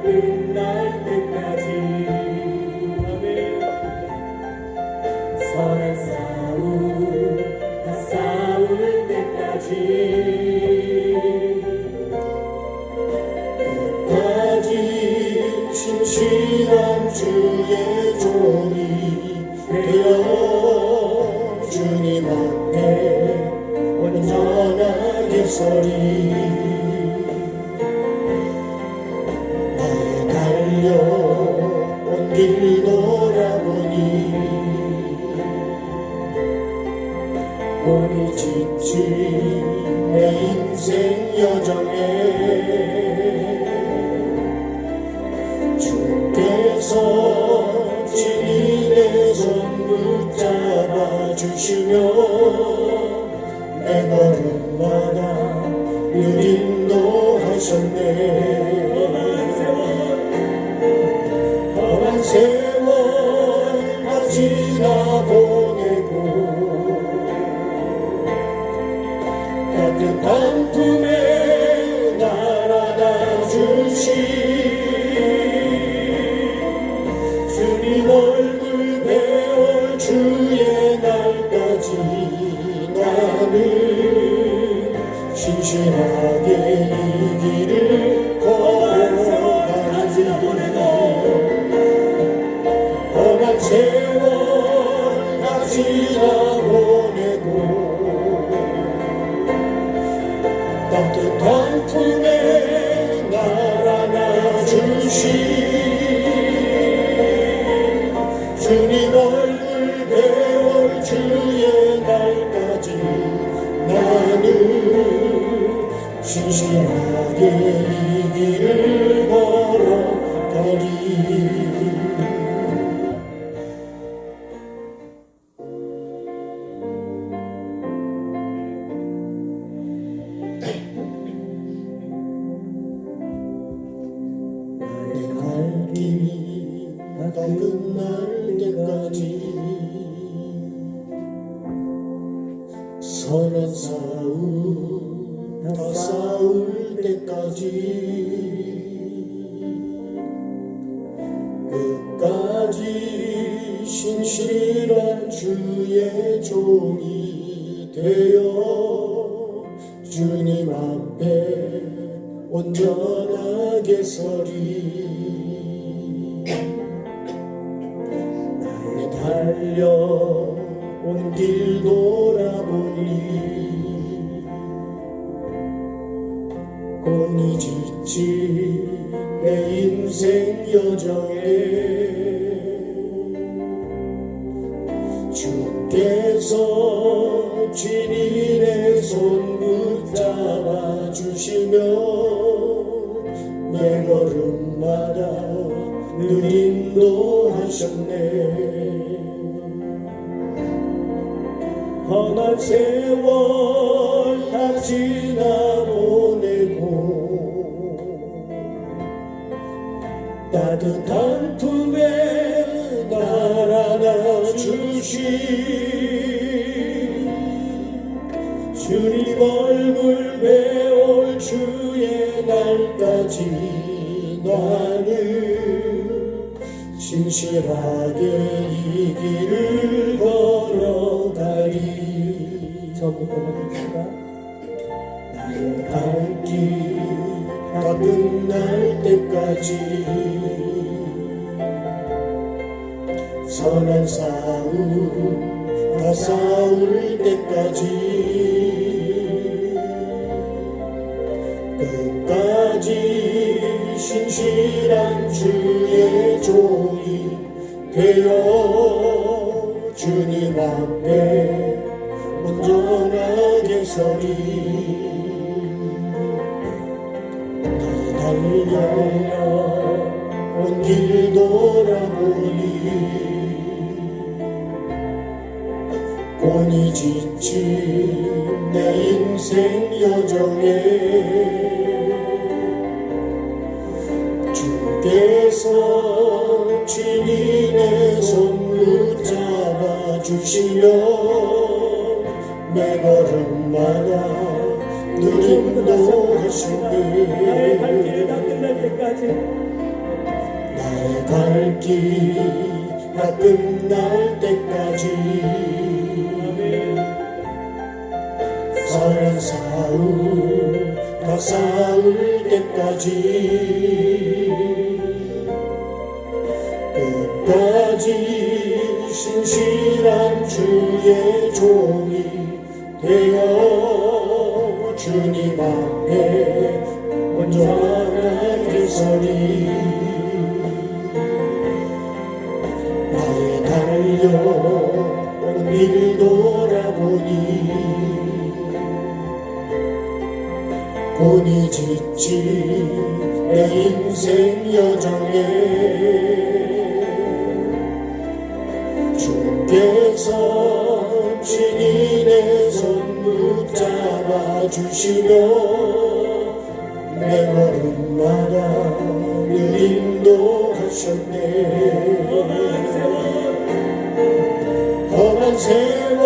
끝날 때까지 선한 싸움 다 싸울 때까지 끝까지 신실한 주의 종이 되어 주님 앞에 온전하게 서리 나의 달려온 길 돌아보니 몸이 지친 내 인생 여정에 주께서 진리 내 손 붙잡아 주시며 내 걸음마다 늘 인도하셨네 험한 세월 다 지나보내고 따뜻한 품에 날 안아주시 주님 얼굴 배울 주의 날까지 나는 신실하게 이 길을 걸어가리 험한 세월 다 지나보내고 따뜻한 품에 날 안아주시 주님 얼굴 배울 주의 날까지 나는 신실하게 이 길을 걸어가리 나의 갈 길이 다 끝날 때까지 선한 싸움 다 싸울 때까지 끝까지 신실한 주의 종이 되어 주님 앞에 온전하게 서리 나의 달려온 길 돌아보니 곤히 지친 내 인생 여정에 주께서 진히 내 손 붙잡아 주시며 내 걸음마다 늘 인도하셨네 험한 세월 다 지나보내고 따뜻한 품에 날 안아주시 주님 얼굴 배울 주의 날까지 나는 신실하게 이 길을 걸어가리 저부터 하겠습니다 나의 갈 길 다 끝날 때까지 선한 싸움 다 싸울 때까지 끝까지 신실한 주의 종이 되어 주님 앞에 온전하게 서리 달려온 길 돌아보니 곤히 지친 내 인생 여정에 주께서 친히 내 손 붙잡아 주시며 내 걸음마다 늘 인도하시네 나의 갈 길이 다 끝날 때까지 나의 갈 길가 끝날 때까지 서른 싸울 더 싸울 때까지 끝까지 신실한 주의 종이 되어 주님 앞에 온전하게 서리 나의 달려온 길 돌아보니 곤히 지친 내 인생 여정에 주께서 친히 내 손 붙잡아 주시며 내 걸음마다 늘 인도하셨네 험한 세월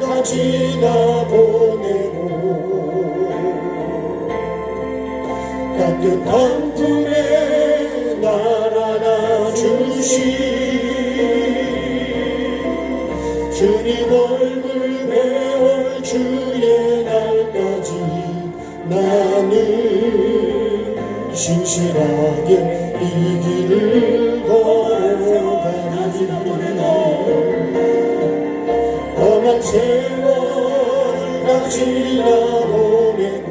다 지나보내고 따뜻한 품에 날 안아주시 주님 얼굴 배울 주의 날까지 나는 신실하게 이 길을 걸어가리 험한 세월 다 지나보내고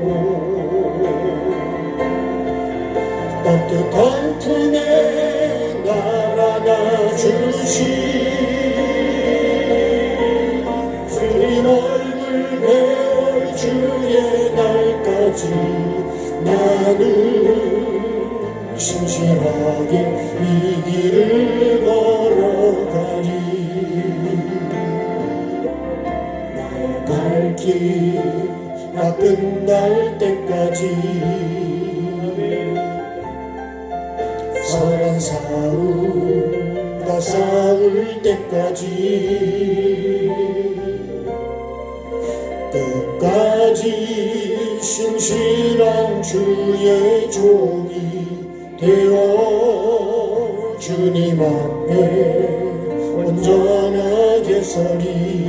따뜻한 품에 날 안아주시 주님 얼굴 배울 주의 날까지 나는 신실하게 이 길을 걸어가리 나의 갈 길가 끝날 때까지 서른 싸울 다 싸울 때까지 끝까지 신실한 주의 종이 되어 주님 앞에 온전하게 서리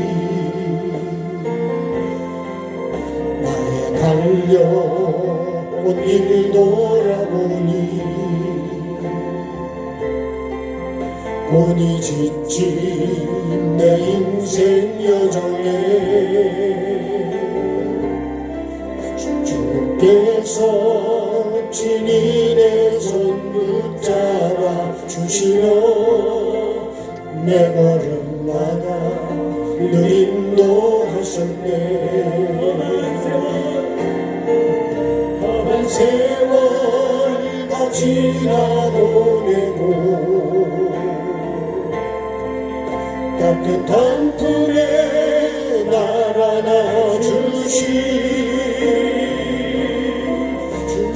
나의 달려온 길 돌아보니 곤히 지친 내 인생 여정에 주께서 친히 내 손 붙잡아 주시며 내 걸음마다 늘 인도하셨네 험한 세월 다 지나보내고 따뜻한 품에 날 안아주시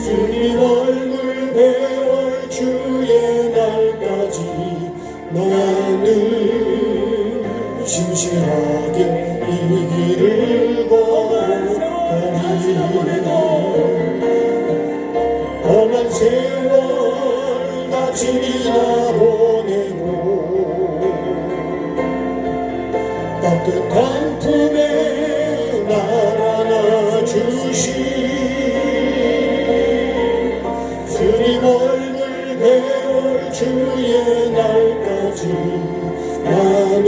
주님 얼굴 배울 주의 날까지 나는 신실하게 이 길을 걸어가리 험한 세월 다 지나보내고 따뜻한 품에 날 안아주시 주님 얼굴 배울 주의 날까지 나는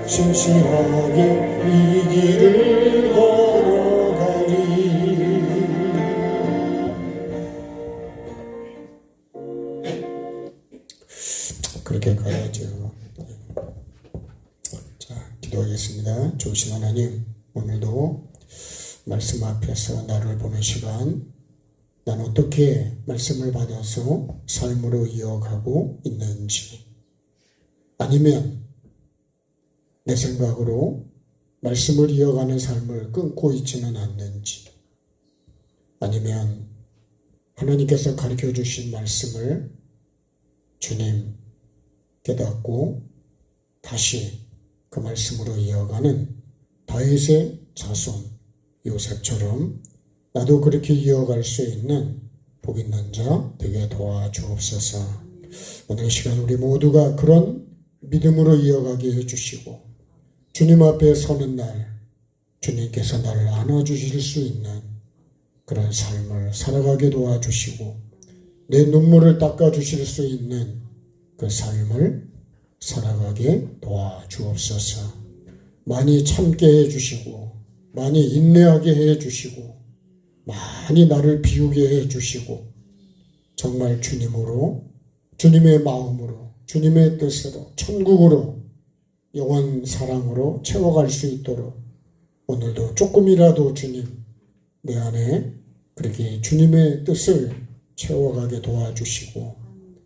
신실하게 이 길을 걸어가리 그렇게 가야죠. 자, 기도하겠습니다. 좋으신 하나님, 오늘도 말씀 앞에서 나를 보는 시간 난 어떻게 말씀을 받아서 삶으로 이어가고 있는지 아니면 내 생각으로 말씀을 이어가는 삶을 끊고 있지는 않는지 아니면 하나님께서 가르쳐 주신 말씀을 주님 깨닫고 다시 그 말씀으로 이어가는 다윗의 자손 요셉처럼 나도 그렇게 이어갈 수 있는 복 있는 자 되게 도와주옵소서. 오늘 이 시간 우리 모두가 그런 믿음으로 이어가게 해주시고 주님 앞에 서는 날 주님께서 나를 안아주실 수 있는 그런 삶을 살아가게 도와주시고 내 눈물을 닦아주실 수 있는 그 삶을 살아가게 도와주옵소서. 많이 참게 해주시고 많이 인내하게 해주시고 많이 나를 비우게 해주시고 정말 주님으로 주님의 마음으로 주님의 뜻으로 천국으로 영원 사랑으로 채워갈 수 있도록 오늘도 조금이라도 주님 내 안에 그렇게 주님의 뜻을 채워가게 도와주시고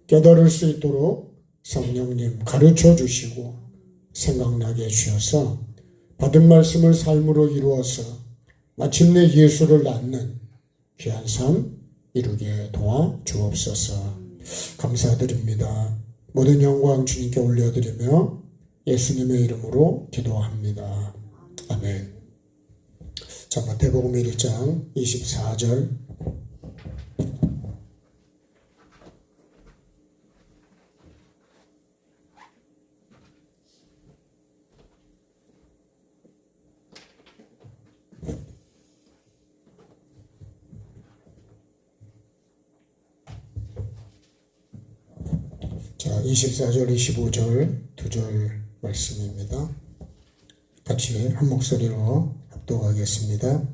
깨달을 수 있도록 성령님 가르쳐 주시고 생각나게 해주셔서 받은 말씀을 삶으로 이루어서 마침내 예수를 낳는 귀한 삶 이루게 도와주옵소서. 감사드립니다. 모든 영광 주님께 올려드리며 예수님의 이름으로 기도합니다. 아멘. 자, 마태복음 1장 24절. 자, 24절, 25절 두 절 말씀입니다. 같이 한 목소리로 합독하겠습니다.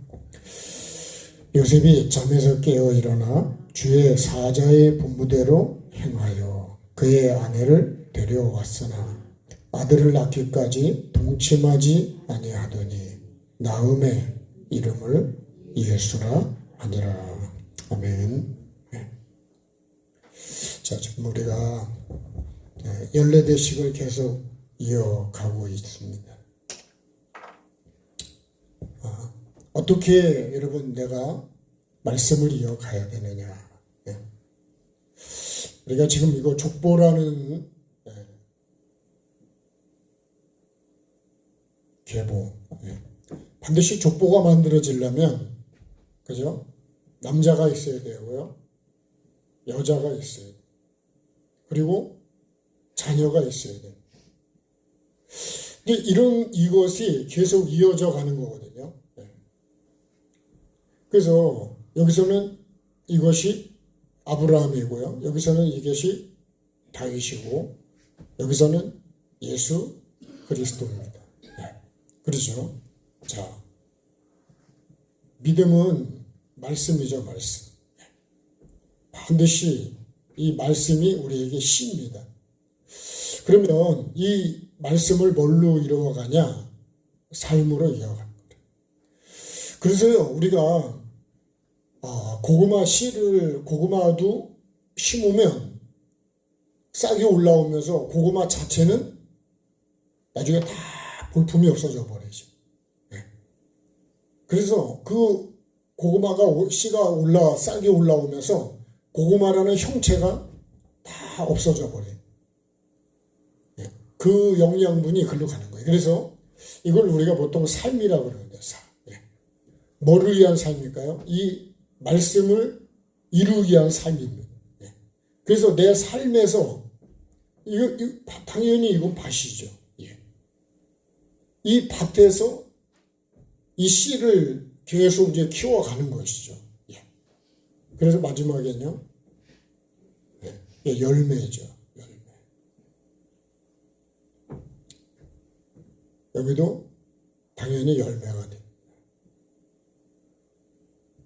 요셉이 잠에서 깨어 일어나 주의 사자의 분부대로 행하여 그의 아내를 데려왔으나 아들을 낳기까지 동침하지 아니하더니 나음의 이름을 예수라 하니라. 아멘. 자, 지금 우리가 연례대식을 계속 이어가고 있습니다. 어떻게 여러분 내가 말씀을 이어가야 되느냐. 우리가 지금 이거 족보라는 계보, 반드시 족보가 만들어지려면 그죠? 남자가 있어야 되고요, 여자가 있어야 돼요. 그리고 자녀가 있어야 돼요. 근데 이것이 계속 이어져 가는 거거든요. 그래서 여기서는 이것이 아브라함이고요. 여기서는 이것이 다윗이고 여기서는 예수 그리스도입니다. 그렇죠? 자, 믿음은 말씀이죠, 말씀. 반드시 이 말씀이 우리에게 씨입니다. 그러면 이 말씀을 뭘로 이루어가냐? 삶으로 이어갑니다. 그래서요, 우리가 고구마도 심으면 싹이 올라오면서 고구마 자체는 나중에 다 볼품이 없어져 버리죠. 그래서 그 고구마가 씨가 싹이 올라오면서 고구마라는 형체가 다 없어져 버려요. 그 영양분이 글로 가는 거예요. 그래서 이걸 우리가 보통 삶이라고 그러는데, 삶. 뭐를 위한 삶일까요? 이 말씀을 이루기 위한 삶입니다. 그래서 내 삶에서 당연히 이건 밭이죠. 이 밭에서 이 씨를 계속 이제 키워가는 것이죠. 그래서 마지막에는요, 열매죠. 열매. 여기도 당연히 열매가 됩니다.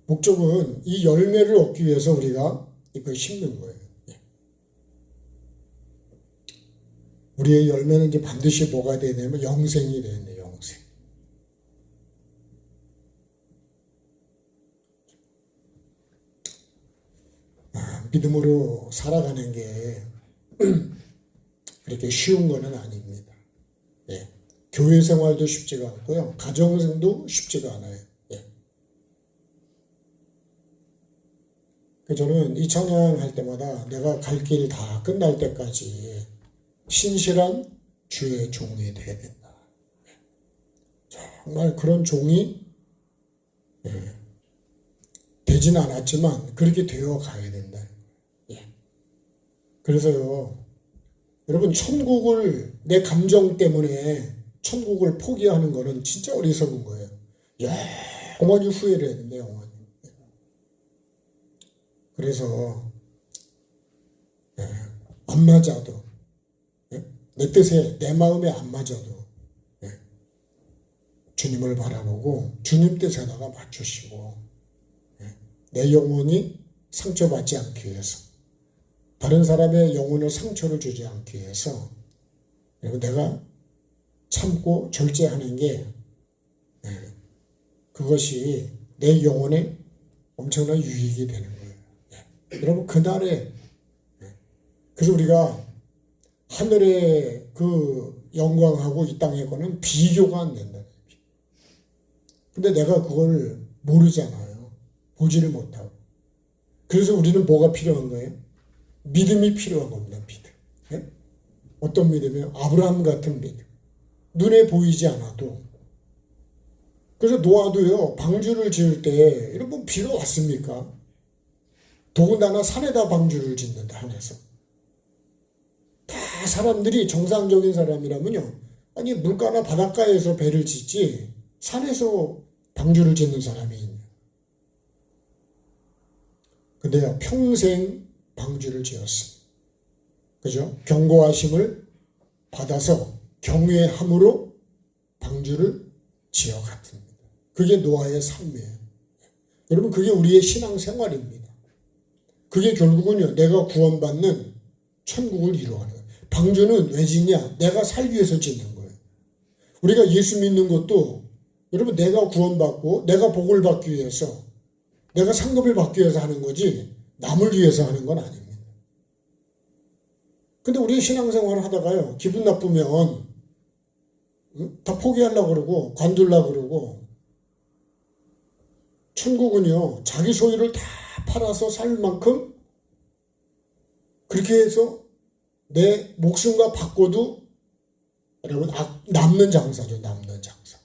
목적은 이 열매를 얻기 위해서 우리가 이걸 심는 거예요. 우리의 열매는 이제 반드시 뭐가 돼야 되냐면 영생이 되는데, 영생. 믿음으로 살아가는 게 그렇게 쉬운 거는 아닙니다. 교회 생활도 쉽지가 않고요, 가정생도 쉽지가 않아요. 저는 이 찬양할 때마다 내가 갈 길 다 끝날 때까지 신실한 주의 종이 되어야 된다. 정말 그런 종이 되지 되진 않았지만 그렇게 되어 가야 된다. 예. 그래서요, 여러분, 천국을 내 감정 때문에 천국을 포기하는 거는 진짜 어리석은 거예요. 영원히 후회를 해야 된다, 영원히. 그래서 안 맞아도, 내 뜻에 내 마음에 안 맞아도 주님을 바라보고 주님 뜻에다가 맞추시고 내 영혼이 상처받지 않기 위해서, 다른 사람의 영혼을 상처를 주지 않기 위해서 내가 참고 절제하는 게 그것이 내 영혼에 엄청난 유익이 되는 거예요. 여러분, 그날에, 그래서 우리가 하늘의 그 영광하고 이 땅의 거는 비교가 안 된다. 근데 내가 그걸 모르잖아요. 보지를 못하고. 그래서 우리는 뭐가 필요한 거예요? 믿음이 필요한 겁니다. 믿음. 네? 어떤 믿음이요? 아브라함 같은 믿음. 눈에 보이지 않아도. 그래서 노아도요, 방주를 지을 때 여러분, 비가 왔습니까? 더군다나 산에다 방주를 짓는다, 하면서. 다 사람들이 정상적인 사람이라면요, 아니 물가나 바닷가에서 배를 짓지 산에서 방주를 짓는 사람이 있냐. 근데요, 평생 방주를 지었습니다. 그죠? 경고하심을 받아서 경외함으로 방주를 지어갔습니다. 그게 노아의 삶이에요. 여러분, 그게 우리의 신앙생활입니다. 그게 결국은요, 내가 구원받는 천국을 이루어가는 거예요. 방주는 왜 짓냐? 내가 살기 위해서 짓는 거예요. 우리가 예수 믿는 것도 여러분, 내가 구원받고 내가 복을 받기 위해서, 내가 상급을 받기 위해서 하는 거지 남을 위해서 하는 건 아닙니다. 근데 우리 신앙생활을 하다가요, 기분 나쁘면 다 포기하려고 그러고 관두려고 그러고, 천국은요, 자기 소유를 다 팔아서 살 만큼 그렇게 해서 내 목숨과 바꿔도 여러분 남는 장사죠. 남는 장사.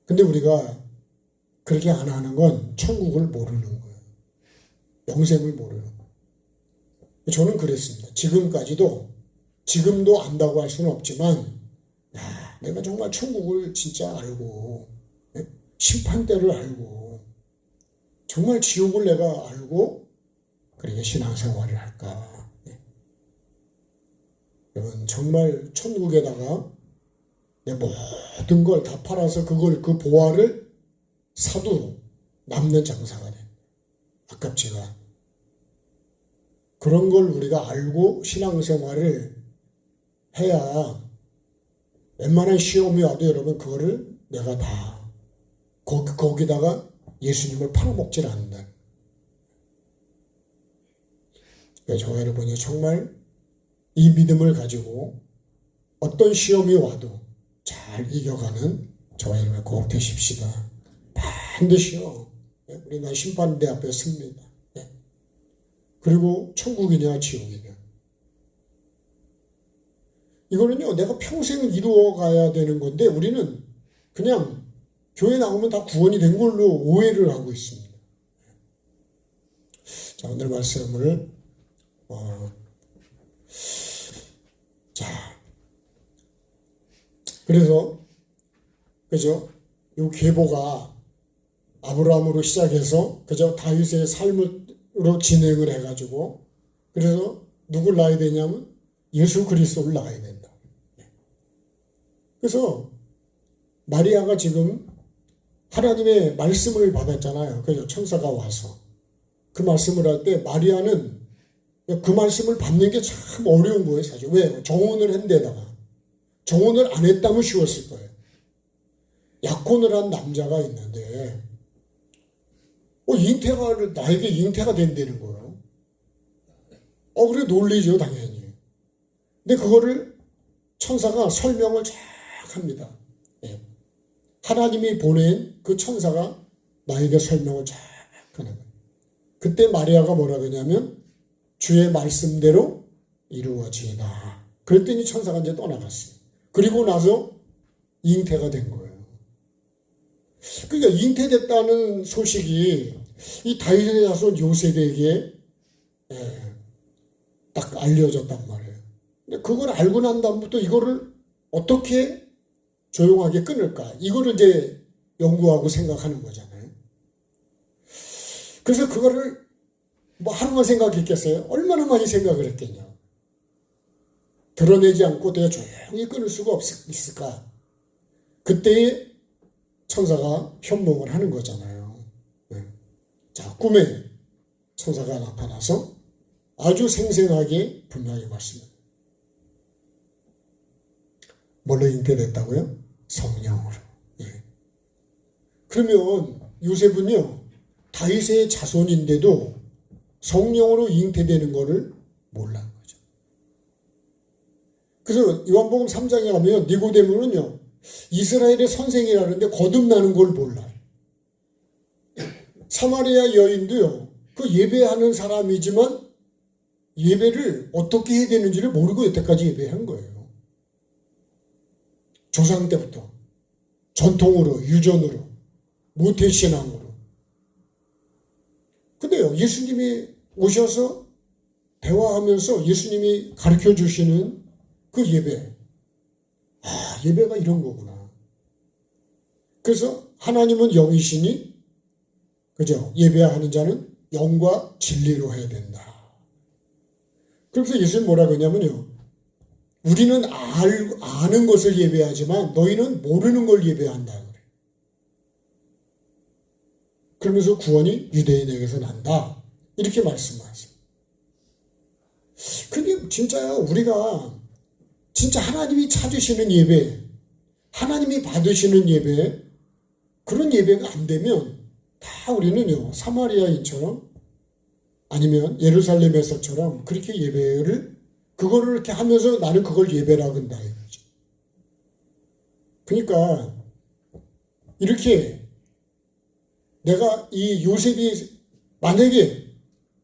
근데 우리가 그렇게 안 하는 건 천국을 모르는 거예요. 영생을 모르는 거예요. 저는 그랬습니다. 지금도 안다고 할 수는 없지만, 내가 정말 천국을 진짜 알고, 심판대를 알고, 정말 지옥을 내가 알고 그렇게 신앙생활을 할까. 여러분, 정말 천국에다가 내 모든 걸 다 팔아서 그 보화를 사도 남는 장사가 돼. 아깝지가. 그런 걸 우리가 알고 신앙생활을 해야 웬만한 시험이 와도 여러분, 그거를 내가 다 거기다가 예수님을 팔아먹질 않는다. 저와 여러분이 정말 이 믿음을 가지고 어떤 시험이 와도 잘 이겨가는 저와 여러분 꼭 되십시다. 반드시요. 우리는 심판대 앞에 섭니다. 그리고 천국이냐 지옥이냐. 이거는요, 내가 평생 이루어가야 되는 건데 우리는 그냥 교회 나오면 다 구원이 된 걸로 오해를 하고 있습니다. 자, 오늘 말씀을 그래서 그죠? 이 계보가 아브라함으로 시작해서 그죠? 다윗의 삶으로 진행을 해가지고, 그래서 누굴 낳아야 되냐면 예수 그리스도를 낳아야 된다. 그래서 마리아가 지금 하나님의 말씀을 받았잖아요. 그죠? 천사가 와서 그 말씀을 할 때 마리아는 그 말씀을 받는 게 참 어려운 거예요, 사실. 왜? 정혼을 한 데다가. 정혼을 안 했다면 쉬웠을 거예요. 약혼을 한 남자가 있는데, 나에게 잉태가 된다는 거예요. 그래 놀리죠, 당연히. 근데 그거를 천사가 설명을 쫙 합니다. 하나님이 보낸 그 천사가 나에게 설명을 쫙 하는 거예요. 그때 마리아가 뭐라 그러냐면, 주의 말씀대로 이루어지나. 그랬더니 천사가 이제 떠나갔어요. 그리고 나서 잉태가 된 거예요. 그러니까 잉태됐다는 소식이 이 다윗의 자손 요셉에게 딱 알려졌단 말이에요. 근데 그걸 알고 난 다음부터 이거를 어떻게 조용하게 끊을까? 이거를 이제 연구하고 생각하는 거잖아요. 그래서 그거를 뭐 하루만 생각했겠어요? 얼마나 많이 생각을 했겠냐. 드러내지 않고 내가 조용히 끊을 수가 있을까? 그때에 천사가 현몽을 하는 거잖아요. 자, 꿈에 천사가 나타나서 아주 생생하게 분명히 말씀합니다. 뭘로 잉태됐다고요? 성령으로. 그러면 요셉은요, 다윗의 자손인데도 성령으로 잉태되는 것을 몰라는 거죠. 그래서 요한복음 3장에 가면 니고데모는요, 이스라엘의 선생이라는데 거듭나는 걸 몰라요. 사마리아 여인도요, 그 예배하는 사람이지만 예배를 어떻게 해야 되는지를 모르고 여태까지 예배한 거예요. 조상 때부터 전통으로, 유전으로, 모태신앙으로. 근데요, 예수님이 오셔서 대화하면서 예수님이 가르쳐 주시는 그 예배, 예배가 이런 거구나. 그래서 하나님은 영이시니, 그죠? 예배하는 자는 영과 진리로 해야 된다. 그래서 예수님 뭐라 그러냐면요, 우리는 아는 것을 예배하지만 너희는 모르는 걸 예배한다. 그래. 그러면서 구원이 유대인에게서 난다. 이렇게 말씀하세요. 그게 진짜야. 우리가 진짜 하나님이 찾으시는 예배, 하나님이 받으시는 예배, 그런 예배가 안 되면 다 우리는요, 사마리아인처럼 아니면 예루살렘에서처럼 그렇게 예배를 그거를 이렇게 하면서 나는 그걸 예배라고 한다 이거죠. 그러니까 이렇게 내가 이 요셉이 만약에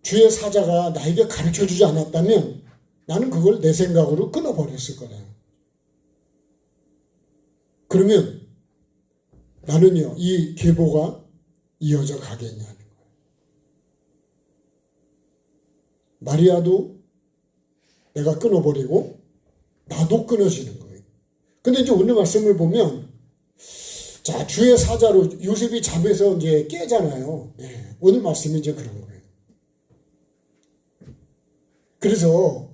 주의 사자가 나에게 가르쳐주지 않았다면 나는 그걸 내 생각으로 끊어버렸을 거다. 그러면 나는요, 이 계보가 이어져 가겠냐는 거예요. 마리아도 내가 끊어버리고 나도 끊어지는 거예요. 근데 이제 오늘 말씀을 보면, 자, 주의 사자로 요셉이 잠에서 이제 깨잖아요. 오늘 말씀이 이제 그런 거예요. 그래서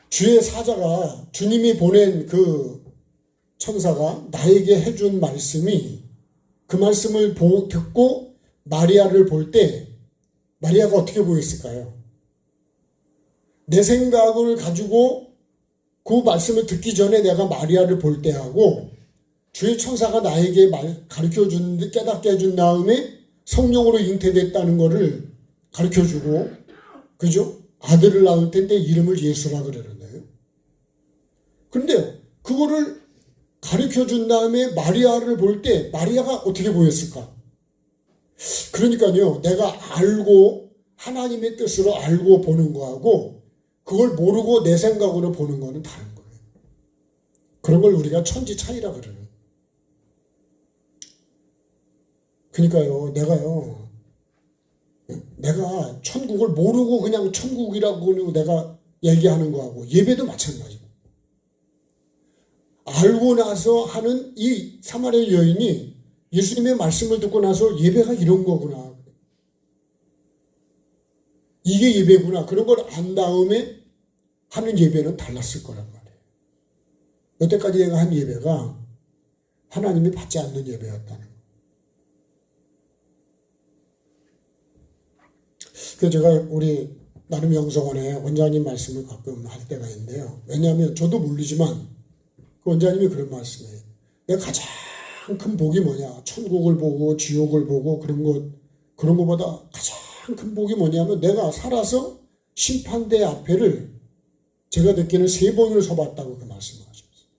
주의 사자가, 주님이 보낸 그 천사가 나에게 해준 말씀이, 그 말씀을 듣고 마리아를 볼 때 마리아가 어떻게 보였을까요? 내 생각을 가지고 그 말씀을 듣기 전에 내가 마리아를 볼 때하고 주의 천사가 나에게 가르쳐준, 깨닫게 해준 다음에 성령으로 잉태됐다는 것을 가르쳐주고, 그죠? 아들을 낳을 텐데 이름을 예수라 그러는데요. 그런데 그거를 가르쳐준 다음에 마리아를 볼 때 마리아가 어떻게 보였을까? 그러니까요, 내가 알고 하나님의 뜻으로 알고 보는 거하고 그걸 모르고 내 생각으로 보는 거는 다른 거예요. 그런 걸 우리가 천지 차이라 그러는. 그러니까요, 내가 천국을 모르고 그냥 천국이라고 내가 얘기하는 거하고 예배도 마찬가지고, 알고 나서 하는 이 사마리아 여인이 예수님의 말씀을 듣고 나서 예배가 이런 거구나, 이게 예배구나, 그런 걸 안 다음에 하는 예배는 달랐을 거란 말이에요. 여태까지 내가 한 예배가 하나님이 받지 않는 예배였다는 거예요. 그래서 제가 우리 나름 영성원에 원장님 말씀을 가끔 할 때가 있는데요. 왜냐하면 저도 모르지만 그 원장님이 그런 말씀이에요. 내가 가장 큰 복이 뭐냐? 천국을 보고 지옥을 보고 그런 것보다 가장 큰 복이 뭐냐면 내가 살아서 심판대 앞에를 제가 듣기는 3번을 서봤다고 그 말씀을 하셨어요.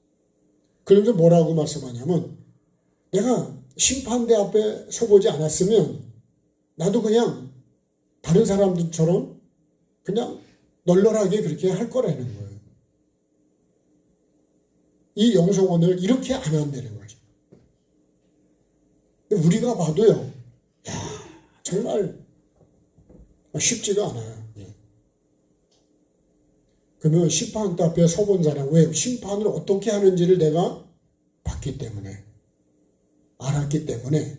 그런데 뭐라고 말씀하냐면 내가 심판대 앞에 서보지 않았으면 나도 그냥 다른 사람들처럼 그냥 널널하게 그렇게 할 거라는 거예요. 이 영성원을 이렇게 안 한다는 거죠. 우리가 봐도요, 정말 쉽지가 않아요. 그러면 심판대 앞에 서본 사람, 왜? 심판을 어떻게 하는지를 내가 봤기 때문에, 알았기 때문에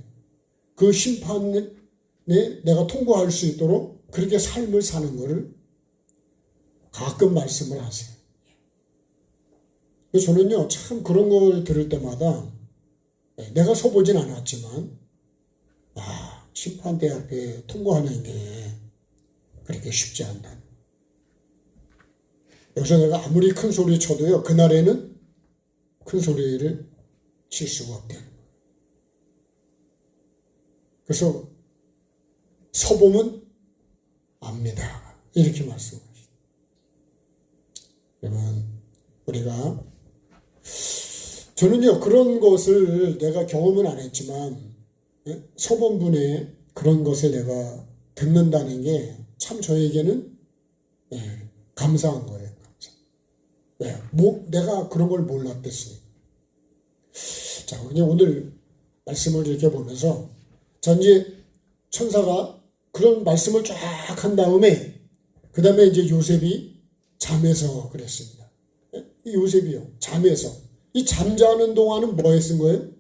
그 심판에 내가 통과할 수 있도록 그렇게 삶을 사는 것을 가끔 말씀을 하세요. 그래서 저는요, 참 그런 걸 들을 때마다 내가 서보진 않았지만, 심판대 앞에 통과하는 게 그렇게 쉽지 않다. 여기서 내가 아무리 큰 소리 쳐도요, 그날에는 큰 소리를 칠 수가 없대요. 그래서 서보면 압니다. 이렇게 말씀하시죠. 여러분, 우리가 저는요, 그런 것을 내가 경험은 안 했지만 서본 분의 그런 것을 내가 듣는다는 게 참 저에게는 감사한 거예요. 왜? 내가 그런 걸 몰랐댔으니까. 자, 오늘 말씀을 이렇게 보면서 이제 천사가 그런 말씀을 쫙 한 다음에 그 다음에 이제 요셉이 잠에서 그랬습니다. 이 요셉이요, 잠에서. 이 잠자는 동안은 뭐에 쓴 거예요?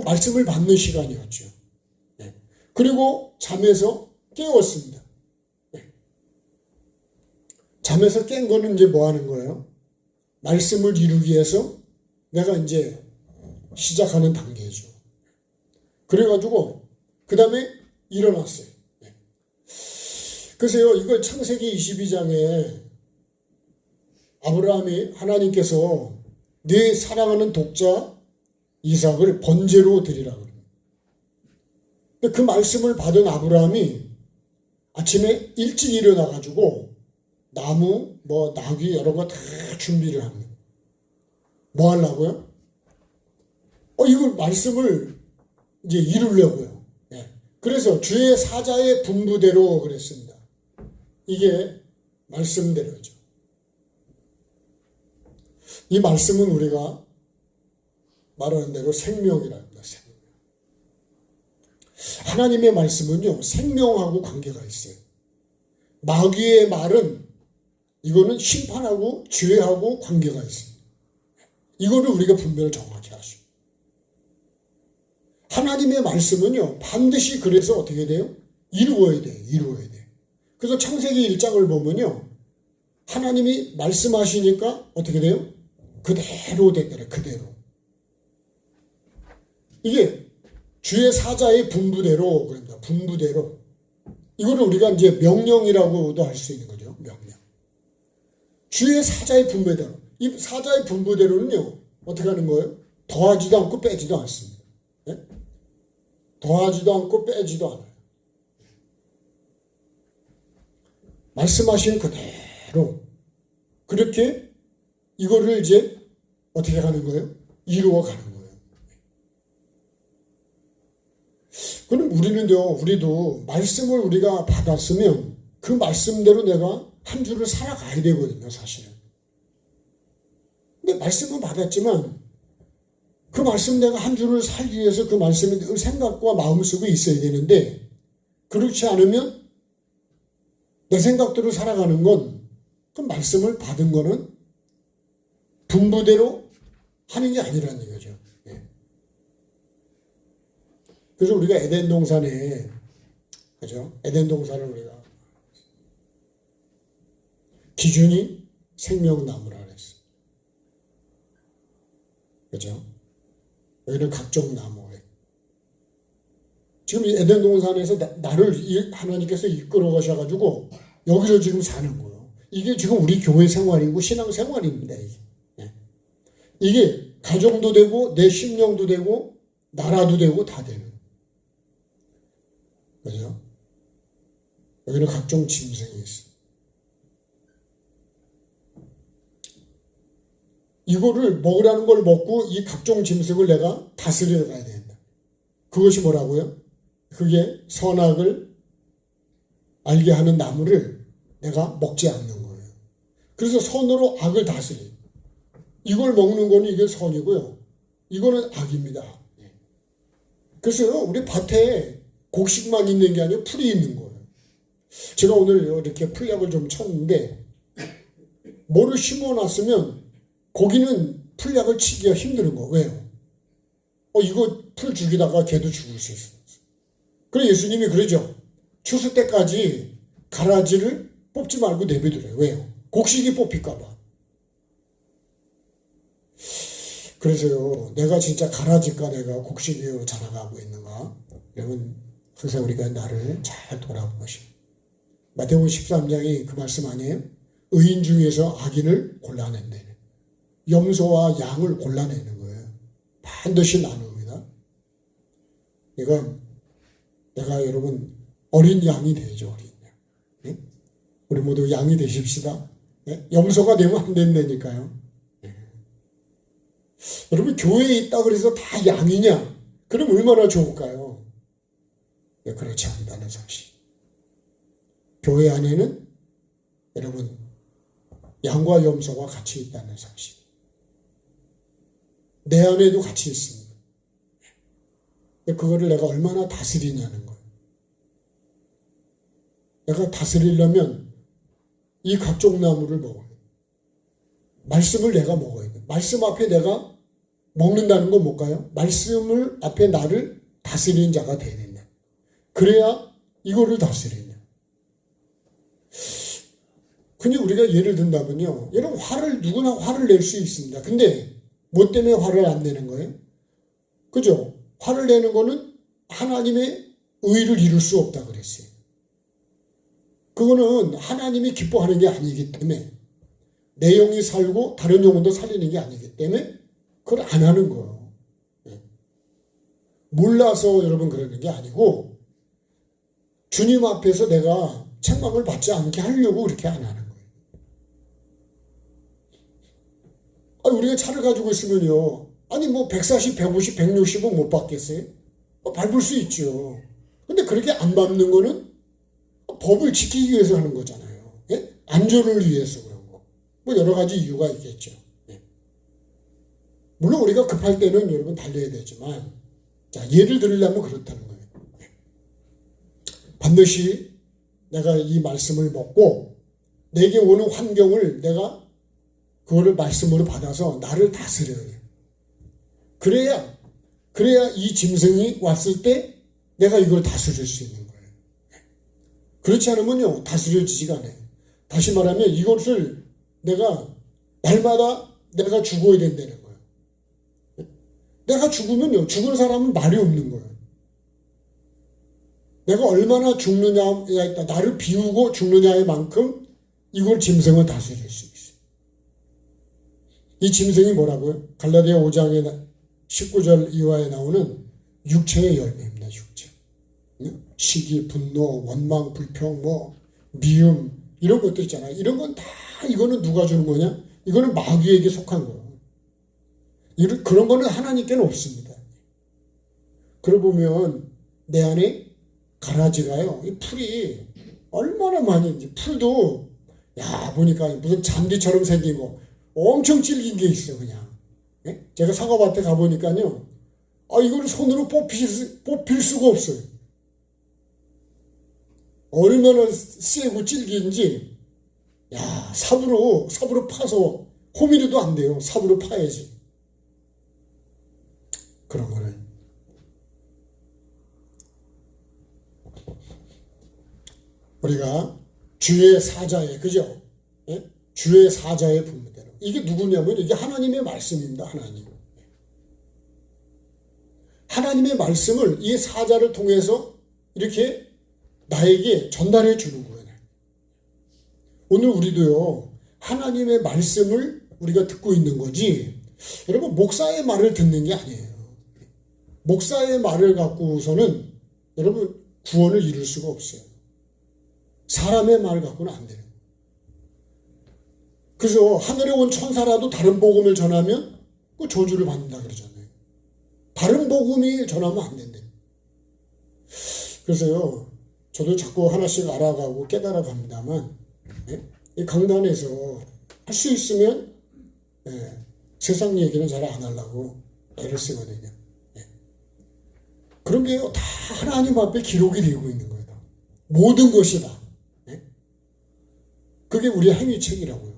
말씀을 받는 시간이었죠. 그리고 잠에서 깨웠습니다. 잠에서 깬 거는 이제 뭐 하는 거예요? 말씀을 이루기 위해서 내가 이제 시작하는 단계죠. 그래가지고 그 다음에 일어났어요. 그래서요, 이걸 창세기 22장에 아브라함이 하나님께서 내 사랑하는 독자 이삭을 번제로 드리라고 합니다. 그 말씀을 받은 아브라함이 아침에 일찍 일어나가지고 나무, 나귀 여러 거 다 준비를 합니다. 뭐 하려고요? 이걸 말씀을 이제 이루려고요. 그래서 주의 사자의 분부대로 그랬습니다. 이게 말씀대로죠. 이 말씀은 우리가 말하는 대로 생명이라 합니다. 생명. 하나님의 말씀은요, 생명하고 관계가 있어요. 마귀의 말은 이거는 심판하고 죄하고 관계가 있습니다. 이거를 우리가 분별을 정확히 하시고. 하나님의 말씀은요, 반드시 그래서 어떻게 돼요? 이루어야 돼요. 이루어야 돼요. 그래서 창세기 1장을 보면요, 하나님이 말씀하시니까 어떻게 돼요? 그대로 됐더래, 그대로. 이게 주의 사자의 분부대로, 그럽니다. 분부대로. 이거를 우리가 이제 명령이라고도 할 수 있는 거죠. 명령. 주의 사자의 분부대로. 이 사자의 분부대로는요, 어떻게 하는 거예요? 더하지도 않고 빼지도 않습니다. 더하지도 않고 빼지도 않아요. 말씀하신 그대로 그렇게 이거를 이제 어떻게 가는 거예요? 이루어 가는 거예요. 그럼 우리도 말씀을 우리가 받았으면 그 말씀대로 내가 한 주를 살아가야 되거든요, 사실은. 근데 말씀은 받았지만 그 말씀 내가 한 주를 살기 위해서 그 말씀이 늘 생각과 마음속에 있어야 되는데, 그렇지 않으면 내 생각대로 살아가는 건 그 말씀을 받은 거는 분부대로 하는 게 아니라는 얘기죠. 그래서 우리가 에덴 동산에, 그죠? 에덴 동산을 우리가 기준이 생명나무라 그랬어요. 그죠? 여기는 각종 나무에. 지금 에덴 동산에서 나를 하나님께서 이끌어 가셔가지고 여기서 지금 사는 거예요. 이게 지금 우리 교회 생활이고 신앙 생활입니다. 이게 가정도 되고 내 심령도 되고 나라도 되고 다 되는. 그죠? 여기는 각종 짐승이 있어요. 이거를 먹으라는 걸 먹고 이 각종 짐승을 내가 다스려 가야 된다. 그것이 뭐라고요? 그게 선악을 알게 하는 나무를 내가 먹지 않는 거예요. 그래서 선으로 악을 다스려. 이걸 먹는 거는 이게 선이고요. 이거는 악입니다. 그래서 우리 밭에 곡식만 있는 게 아니고 풀이 있는 거예요. 제가 오늘 이렇게 풀약을 좀 쳤는데 뭐를 심어놨으면 고기는 풀약을 치기가 힘든 거. 왜요? 이거 풀 죽이다가 걔도 죽을 수 있어요. 그래 예수님이 그러죠. 추수 때까지 가라지를 뽑지 말고 내비두래요. 왜요? 곡식이 뽑힐까봐. 그래서요, 내가 진짜 가라지가 내가 곡식이로 자라가고 있는가? 여러분, 항상 우리가 나를 잘 돌아보시. 마태복음 13장이 그 말씀 아니에요? 의인 중에서 악인을 골라낸다. 염소와 양을 골라내는 거예요. 반드시 나눕니다. 내가 여러분 어린 양이 되죠. 어린 양. 네? 우리 모두 양이 되십시다. 네? 염소가 되면 안 된다니까요. 네. 여러분 교회에 있다 그래서 다 양이냐? 그럼 얼마나 좋을까요? 네, 그렇지 않다는 사실. 교회 안에는 여러분 양과 염소가 같이 있다는 사실. 내 안에도 같이 있습니다. 그거를 내가 얼마나 다스리냐는 거예요. 내가 다스리려면 이 각종 나무를 먹어야 돼. 말씀을 내가 먹어야 돼. 말씀 앞에 내가 먹는다는 건 뭘까요? 말씀을 앞에 나를 다스리는 자가 되야 된다. 그래야 이거를 다스리냐. 그냥 우리가 예를 든다면요. 여러분 누구나 화를 낼 수 있습니다. 근데 뭐 때문에 화를 안 내는 거예요? 그죠? 화를 내는 거는 하나님의 의를 이룰 수 없다 그랬어요. 그거는 하나님이 기뻐하는 게 아니기 때문에 내 영이 살고 다른 영혼도 살리는 게 아니기 때문에 그걸 안 하는 거예요. 몰라서 여러분 그러는 게 아니고 주님 앞에서 내가 책망을 받지 않게 하려고 그렇게 안 하는 거예요. 우리가 차를 가지고 있으면요. 아니 뭐 140, 150, 160은 못 받겠어요? 밟을 수 있죠. 근데 그렇게 안 밟는 거는 법을 지키기 위해서 하는 거잖아요. 예? 안전을 위해서 그런 거. 뭐 여러 가지 이유가 있겠죠. 예. 물론 우리가 급할 때는 여러분 달려야 되지만 자 예를 들으려면 그렇다는 거예요. 예. 반드시 내가 이 말씀을 먹고 내게 오는 환경을 내가 그거를 말씀으로 받아서 나를 다스려야 돼요. 그래야 이 짐승이 왔을 때 내가 이걸 다스릴 수 있는 거예요. 그렇지 않으면요, 다스려지지가 않아요. 다시 말하면 이것을 내가 날마다 내가 죽어야 된다는 거예요. 내가 죽으면요, 죽은 사람은 말이 없는 거예요. 내가 얼마나 죽느냐에 따라 나를 비우고 죽느냐에 만큼 이걸 짐승을 다스릴 수 있어요. 이 짐승이 뭐라고요? 갈라디아 5장에 19절 이하에 나오는 육체의 열매입니다. 육체. 시기, 분노, 원망, 불평, 미움 이런 것도 있잖아요. 이런 건 다 이거는 누가 주는 거냐? 이거는 마귀에게 속한 거예요. 그런 거는 하나님께는 없습니다. 그러고 보면 내 안에 가라지가요. 이 풀이 얼마나 많이 있는지. 풀도 보니까 무슨 잔디처럼 생긴 거 엄청 질긴 게 있어 그냥. 예? 제가 사과밭에 가보니까요. 이거를 손으로 뽑힐 수가 없어요. 얼마나 세고 질긴지. 삽으로 파서 호미로도 안 돼요. 삽으로 파야지. 그런 거는 우리가 주의 사자에 그죠? 예? 주의 사자의 분무대로. 이게 누구냐면 이게 하나님의 말씀입니다. 하나님의 말씀을 이 사자를 통해서 이렇게 나에게 전달해 주는 거예요. 오늘 우리도요. 하나님의 말씀을 우리가 듣고 있는 거지 여러분 목사의 말을 듣는 게 아니에요. 목사의 말을 갖고서는 여러분 구원을 이룰 수가 없어요. 사람의 말 갖고는 안 돼요. 그래서 하늘에 온 천사라도 다른 복음을 전하면 그 저주를 받는다 그러잖아요. 다른 복음이 전하면 안 된대요. 그래서요, 저도 자꾸 하나씩 알아가고 깨달아 갑니다만, 이 강단에서 할 수 있으면, 세상 얘기는 잘 안 하려고 애를 쓰거든요. 그런 게 다 하나님 앞에 기록이 되고 있는 거예요. 모든 것이 다. 네? 그게 우리의 행위책이라고요.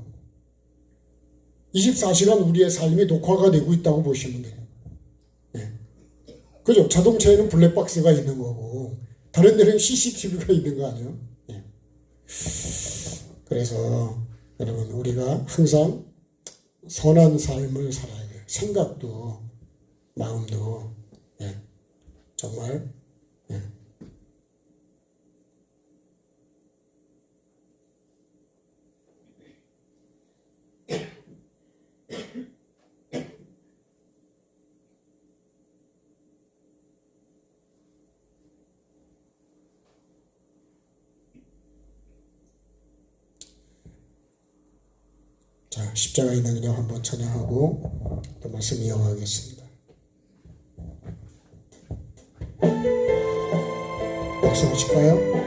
24시간 우리의 삶이 녹화가 되고 있다고 보시면 돼요. 네. 그죠? 자동차에는 블랙박스가 있는 거고 다른 데는 CCTV가 있는 거 아니에요? 네. 그래서 여러분 우리가 항상 선한 삶을 살아야 돼요. 생각도 마음도 정말 자, 십자가 있는 그냥 한번 찬양하고 또 말씀 이어가겠습니다. 박수 하실까요?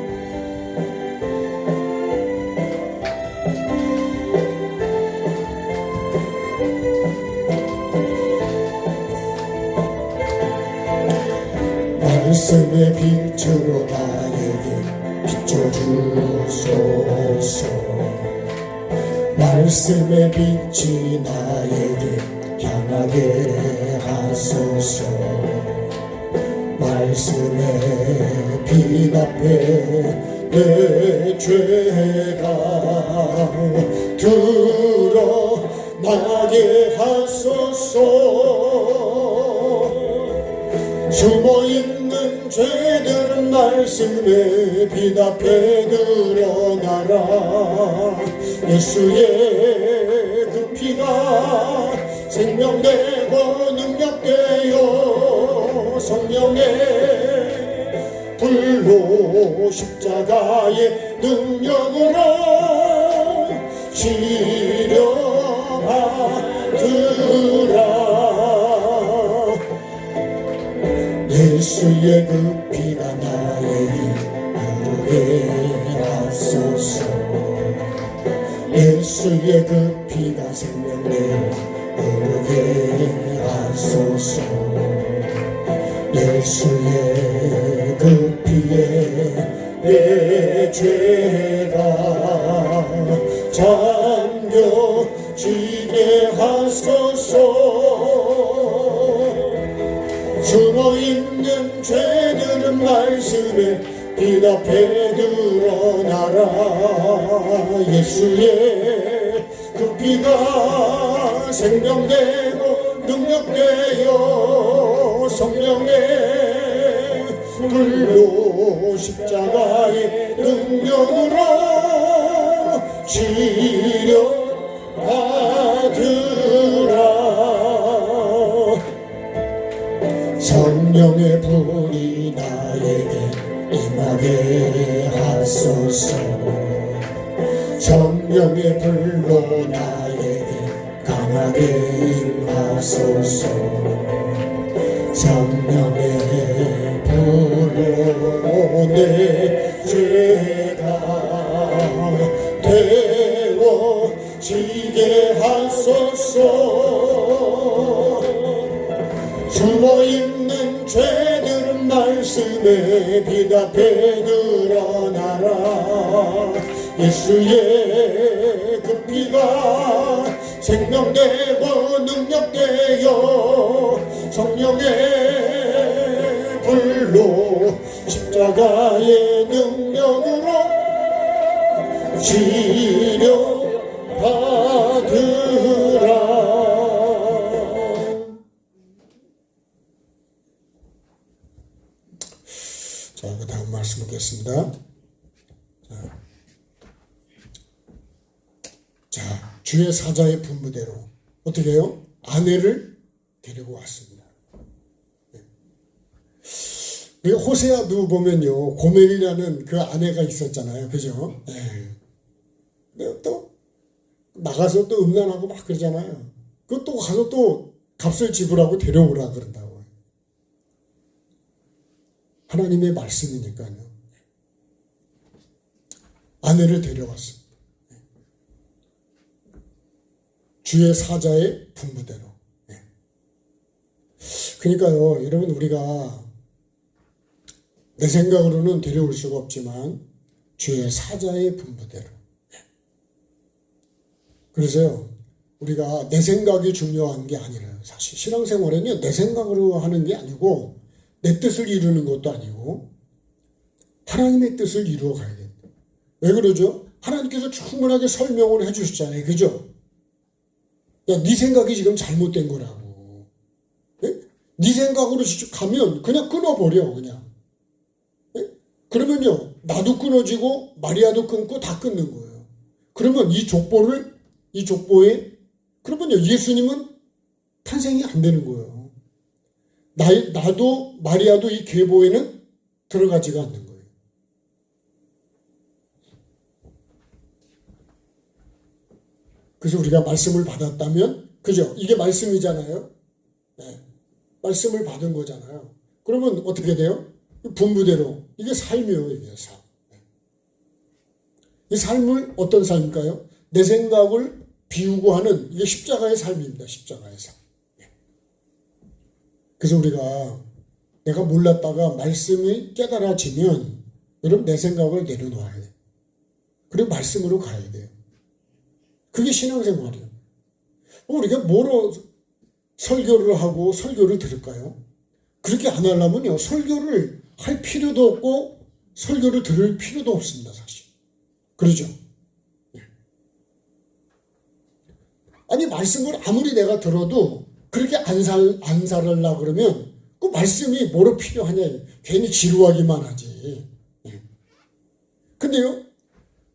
말씀의 빛으로 나에게 비춰주소서. 말씀의 빛이 나에게 향하게 하소서. 말씀의 빛 앞에 내 죄가 드러나게 하소서. 숨어있는 죄들은 말씀의 빛 앞에 드러나라. 예수의 그 피가 생명되고 능력되어 성령의 불로 십자가의 능력으로 치료받으라. 예수의 그 피가 나에게 흐르게 하소서. 예수의 그 피가 생명되어 흐르게 하소서. 예수의 그 피에 내 죄가 잠겨지게 하소서. 숨어있는 죄들은 말씀에 빛 앞에 드러나라. 예수의 그 피가 생명되고 능력되어 성령의 불로 십자가의 능력으로 치료받으라. 성령의 불이 나에게 임하게 하소서. 성령의 불로 나에게 강하게 임하소서. 성령의 불로 내 죄가 데워지게 하소서. 숨어있는 죄들은 말씀의 빛 앞에 드러나라. 예수의 그 피가 생명되고 능력되어 성령의 불로 십자가의 능력으로 치료받으라. 자, 그 다음 말씀 보겠습니다. 자, 주의 사자의 분부대로 어떻게 해요? 아내를 데리고 왔습니다. 우리 호세아도 보면요, 고멜이라는 그 아내가 있었잖아요. 그죠? 근데 또 나가서 또 음란하고 막 그러잖아요. 그것도 가서 또 값을 지불하고 데려오라 그런다고. 하나님의 말씀이니까요. 아내를 데려왔습니다. 주의 사자의 분부대로. 그러니까요, 여러분 우리가 내 생각으로는 데려올 수가 없지만 주의 사자의 분부대로. 그래서요, 우리가 내 생각이 중요한 게 아니라요. 사실 신앙생활은요, 내 생각으로 하는 게 아니고 내 뜻을 이루는 것도 아니고 하나님의 뜻을 이루어 가야 된다. 왜 그러죠? 하나님께서 충분하게 설명을 해주셨잖아요. 그죠? 야, 네 생각이 지금 잘못된 거라고. 예? 네 생각으로 가면 그냥 끊어버려, 그냥. 예? 그러면요, 나도 끊어지고 마리아도 끊고 다 끊는 거예요. 그러면 이 족보에 그러면요, 예수님은 탄생이 안 되는 거예요. 나도 마리아도 이 계보에는 들어가지가 않는 거예요. 그래서 우리가 말씀을 받았다면, 그죠? 이게 말씀이잖아요. 네. 말씀을 받은 거잖아요. 그러면 어떻게 돼요? 분부대로. 이게 삶이에요, 이게 삶. 이 삶을 어떤 삶일까요? 내 생각을 비우고 하는 이게 십자가의 삶입니다. 십자가의 삶. 그래서 우리가 내가 몰랐다가 말씀이 깨달아지면 여러분 내 생각을 내려놓아야 돼요. 그리고 말씀으로 가야 돼요. 그게 신앙생활이에요. 우리가 뭐로 설교를 하고 설교를 들을까요? 그렇게 안 하려면요, 설교를 할 필요도 없고 설교를 들을 필요도 없습니다, 사실. 그러죠? 아니, 말씀을 아무리 내가 들어도 그렇게 안 살으려고 그러면 그 말씀이 뭐로 필요하냐, 괜히 지루하기만 하지. 근데요,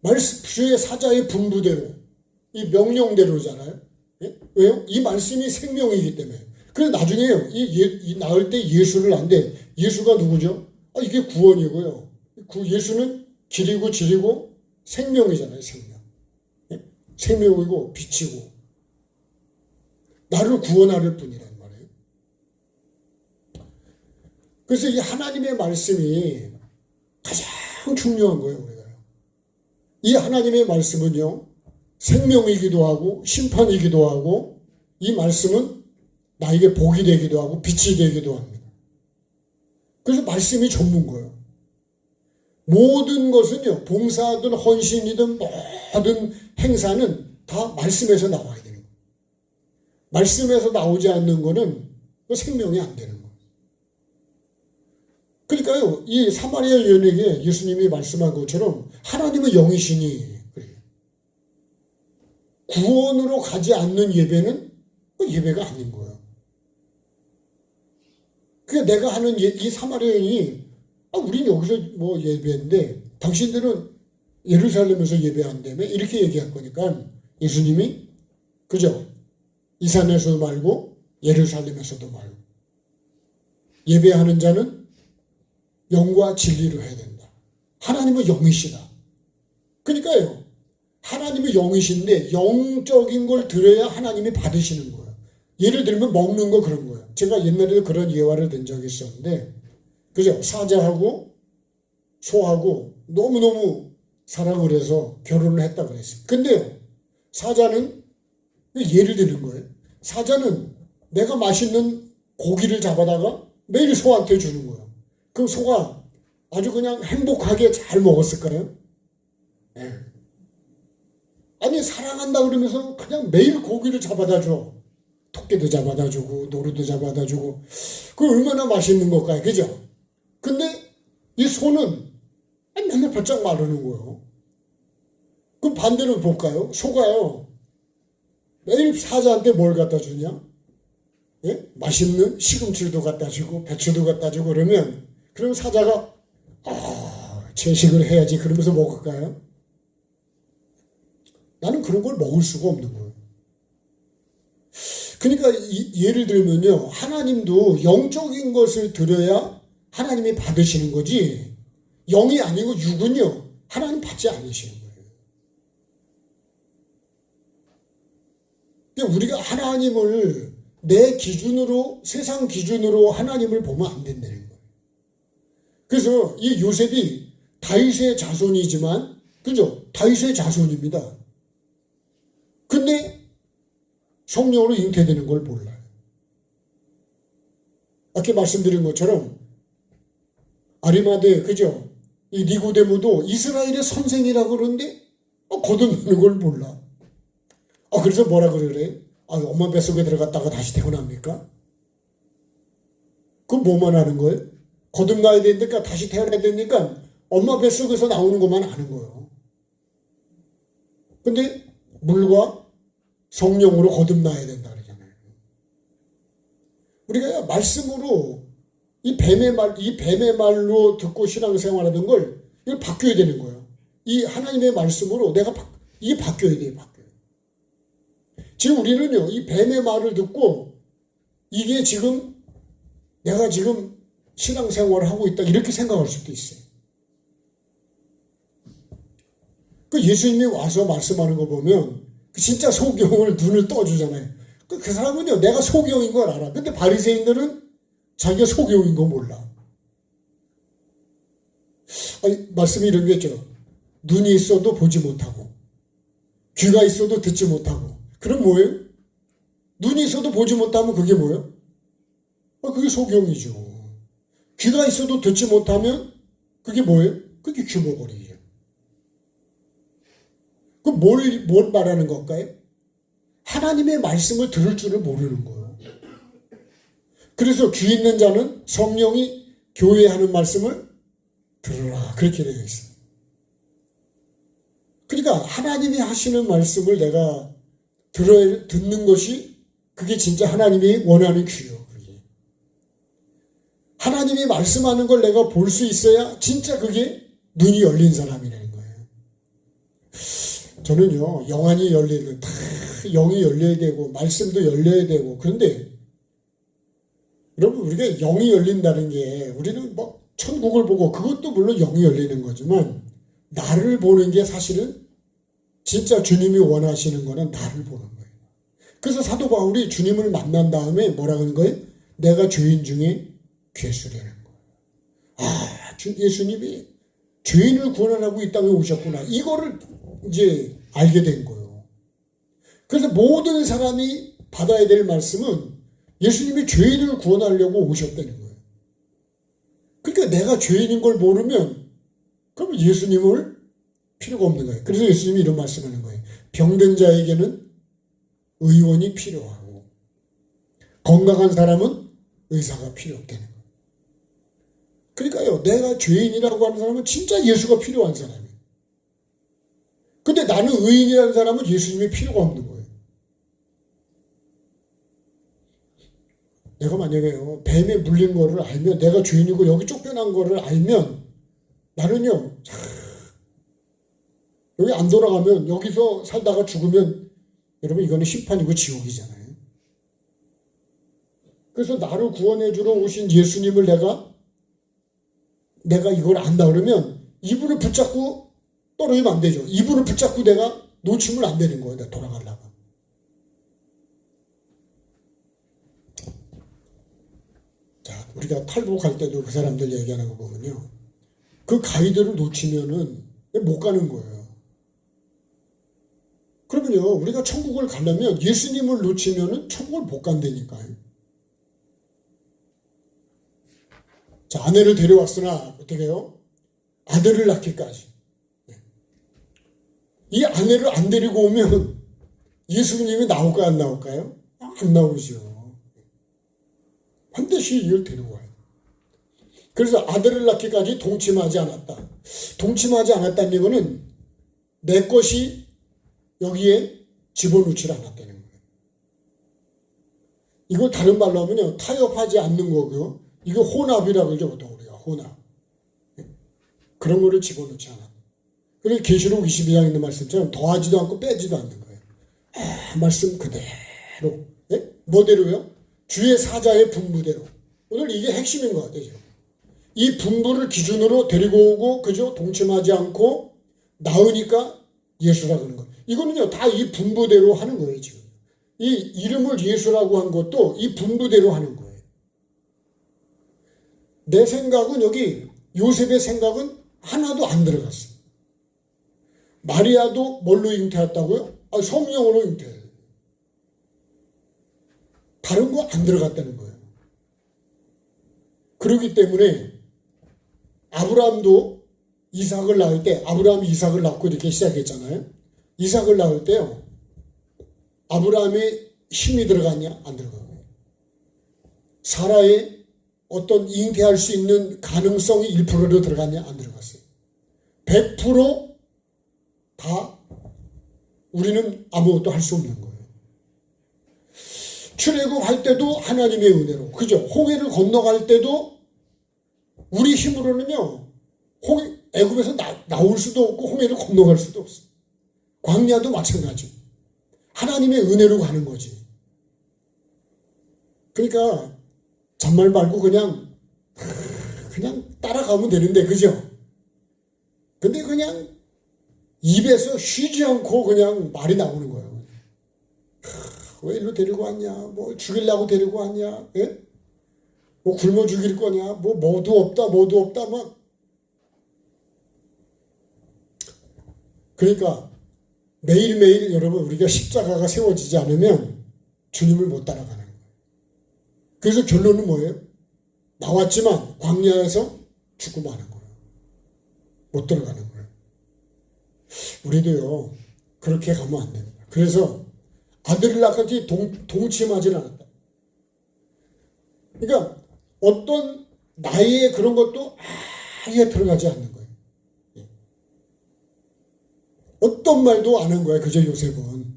말씀, 주의 사자의 분부대로, 이 명령대로잖아요. 왜요? 이 말씀이 생명이기 때문에. 그래서 나중에요, 이 나을 때 예수를 안대. 예수가 누구죠? 이게 구원이고요. 예수는 길이고 질이고 생명이잖아요, 생명. 생명이고 빛이고. 나를 구원할 뿐이란 말이에요. 그래서 이 하나님의 말씀이 가장 중요한 거예요, 우리가요. 이 하나님의 말씀은요, 생명이기도 하고 심판이기도 하고 이 말씀은 나에게 복이 되기도 하고 빛이 되기도 합니다. 그래서 말씀이 전문거예요. 모든 것은요, 봉사든 헌신이든 모든 행사는 다 말씀에서 나와야 되는 거예요. 말씀에서 나오지 않는 거는 생명이 안 되는 거예요. 그러니까요, 이 사마리아 여인에게 예수님이 말씀한 것처럼 하나님의 영이시니 구원으로 가지 않는 예배는 예배가 아닌 거예요. 그러니까 내가 하는 이 사마리아인이 우린 여기서 뭐 예배인데 당신들은 예루살렘에서 예배한다며 이렇게 얘기할 거니까 예수님이 그죠? 이 산에서도 말고 예루살렘에서도 말고 예배하는 자는 영과 진리로 해야 된다. 하나님은 영이시다. 그러니까요, 하나님이 영이신데 영적인 걸 드려야 하나님이 받으시는 거예요. 예를 들면 먹는 거 그런 거예요. 제가 옛날에도 그런 예화를 든 적이 있었는데, 그죠? 사자하고 소하고 너무너무 사랑을 해서 결혼을 했다 그랬어요. 근데요, 사자는 예를 드는 거예요. 사자는 내가 맛있는 고기를 잡아다가 매일 소한테 주는 거예요. 그럼 소가 아주 그냥 행복하게 잘 먹었을까요? 네. 아니, 사랑한다 그러면서 그냥 매일 고기를 잡아다 줘. 토끼도 잡아다 주고 노루도 잡아다 주고. 그 얼마나 맛있는 걸까요? 그죠? 근데 이 소는 맨날 바짝 마르는 거예요. 그럼 반대로 볼까요? 소가요, 매일 사자한테 뭘 갖다 주냐? 예? 맛있는 시금치도 갖다 주고 배추도 갖다 주고 그러면 사자가 채식을 해야지 그러면서 먹을까요? 나는 그런 걸 먹을 수가 없는 거예요. 그러니까 예를 들면요, 하나님도 영적인 것을 드려야 하나님이 받으시는 거지, 영이 아니고 육은요, 하나님 받지 않으시는 거예요. 그러니까 우리가 하나님을 내 기준으로, 세상 기준으로 하나님을 보면 안 된다는 거예요. 그래서 이 요셉이 다윗의 자손이지만, 그죠? 다윗의 자손입니다. 근데 성령으로 잉태되는 걸 몰라요. 아까 말씀드린 것처럼 아리마대, 그죠? 이 니고데모도 이스라엘의 선생이라고 그러는데 거듭나는 걸 몰라. 그래서 뭐라 그래? 엄마 뱃속에 들어갔다가 다시 태어납니까? 그럼 뭐만 하는 거예요? 거듭나야 되니까 다시 태어나야 되니까 엄마 뱃속에서 나오는 것만 아는 거예요. 근데 물과 성령으로 거듭나야 된다 그러잖아요. 우리가 말씀으로 이 뱀의 말로 듣고 신앙생활하는 걸 이걸 바뀌어야 되는 거예요. 이 하나님의 말씀으로 이게 바뀌어야 돼요. 지금 우리는요, 이 뱀의 말을 듣고 이게 지금 내가 지금 신앙생활을 하고 있다 이렇게 생각할 수도 있어요. 그 예수님이 와서 말씀하는 거 보면 진짜 소경을 눈을 떠주잖아요. 그 사람은요, 내가 소경인 걸 알아. 근데 바리새인들은 자기가 소경인 거 몰라. 말씀이 이런 게 있죠. 눈이 있어도 보지 못하고 귀가 있어도 듣지 못하고. 그럼 뭐예요? 눈이 있어도 보지 못하면 그게 뭐예요? 그게 소경이죠. 귀가 있어도 듣지 못하면 그게 뭐예요? 그게 규모거리죠. 그럼 뭘 말하는 걸까요? 하나님의 말씀을 들을 줄을 모르는 거예요. 그래서 귀 있는 자는 성령이 교회하는 말씀을 들으라. 그렇게 되어 있어요. 그러니까 하나님이 하시는 말씀을 내가 듣는 것이 그게 진짜 하나님이 원하는 귀요. 그게. 하나님이 말씀하는 걸 내가 볼 수 있어야 진짜 그게 눈이 열린 사람이라는 거예요. 저는요, 영안이 열리는 영이 열려야 되고 말씀도 열려야 되고 그런데 여러분 우리가 영이 열린다는 게 우리는 뭐 천국을 보고 그것도 물론 영이 열리는 거지만 나를 보는 게 사실은 진짜 주님이 원하시는 거는 나를 보는 거예요. 그래서 사도 바울이 주님을 만난 다음에 뭐라 그러는 거예요? 내가 죄인 중에 괴수라는 거예요. 예수님이 죄인을 구원하라고 이 땅에 오셨구나. 이거를 이제 알게 된 거예요. 그래서 모든 사람이 받아야 될 말씀은 예수님이 죄인을 구원하려고 오셨다는 거예요. 그러니까 내가 죄인인 걸 모르면 그러면 예수님을 필요가 없는 거예요. 그래서 예수님이 이런 말씀하는 거예요. 병든 자에게는 의원이 필요하고 건강한 사람은 의사가 필요 없다는 거예요. 그러니까요, 내가 죄인이라고 하는 사람은 진짜 예수가 필요한 사람이에요. 근데 나는 의인이라는 사람은 예수님이 필요가 없는 거예요. 내가 만약에요, 뱀에 물린 거를 알면, 내가 죄인이고 여기 쫓겨난 거를 알면, 나는요, 여기 안 돌아가면, 여기서 살다가 죽으면, 여러분, 이거는 심판이고 지옥이잖아요. 그래서 나를 구원해주러 오신 예수님을 내가 이걸 안다 그러면, 이분을 붙잡고 떨어지면 안 되죠. 이분을 붙잡고 내가 놓치면 안 되는 거예요. 내가 돌아가려고. 자, 우리가 탈북할 때도 그 사람들 얘기하는 거 보면요. 그 가이드를 놓치면은 못 가는 거예요. 그러면요, 우리가 천국을 가려면 예수님을 놓치면은 천국을 못 간다니까요. 자, 아내를 데려왔으나 어떻게 해요? 아들을 낳기까지. 이 아내를 안 데리고 오면 예수님이 나올까요? 안 나올까요? 안 나오죠. 반드시 이걸 데리고 와요. 그래서 아들을 낳기까지 동침하지 않았다. 동침하지 않았다는 이거는 내 것이 여기에 집어넣지 않았다는 거예요. 이거 다른 말로 하면요, 타협하지 않는 거고요. 이거 혼합이라고 그러죠, 보통 우리가. 혼합. 그런 거를 집어넣지 않았다. 그래서 계시록 22장에 있는 말씀처럼 더하지도 않고 빼지도 않는 거예요. 말씀 그대로. 네? 뭐대로요? 주의 사자의 분부대로. 오늘 이게 핵심인 것 같아요. 이 분부를 기준으로 데리고 오고, 그죠? 동침하지 않고 나으니까 예수라 그러는 거예요. 이거는요, 다 이 분부대로 하는 거예요, 지금. 이 이름을 예수라고 한 것도 이 분부대로 하는 거예요. 내 생각은 여기, 요셉의 생각은 하나도 안 들어갔어요. 마리아도 뭘로 잉태했다고요? 성령으로 잉태해요. 다른 거 안 들어갔다는 거예요. 그렇기 때문에 아브라함도 이삭을 낳을 때, 아브라함이 이삭을 낳고 이렇게 시작했잖아요. 이삭을 낳을 때요, 아브라함의 힘이 들어갔냐? 안 들어가고요. 사라의 어떤 잉태할 수 있는 가능성이 1%로 들어갔냐? 안 들어갔어요. 100%다 우리는 아무것도 할 수 없는 거예요. 출애굽할 때도 하나님의 은혜로, 그죠? 홍해를 건너갈 때도 우리 힘으로는요, 애굽에서 나올 수도 없고 홍해를 건너갈 수도 없어요. 광야도 마찬가지. 하나님의 은혜로 가는 거지. 그러니까 잔말 말고 그냥 따라가면 되는데, 그죠? 근데 그냥 입에서 쉬지 않고 그냥 말이 나오는 거예요. 왜 일로 데리고 왔냐? 뭐 죽이려고 데리고 왔냐? 예? 뭐 굶어 죽일 거냐? 뭐 뭐도 없다 막. 그러니까 매일매일 여러분, 우리가 십자가가 세워지지 않으면 주님을 못 따라가는 거예요. 그래서 결론은 뭐예요? 나왔지만 광야에서 죽고 마는 거예요. 못 들어가는 거예요. 우리도요, 그렇게 가면 안 됩니다. 그래서 아들을 낳았지 동침하지는 않았다. 그러니까 어떤 나이에 그런 것도 아예 들어가지 않는 거예요. 어떤 말도 안 한 거야, 그저 요셉은.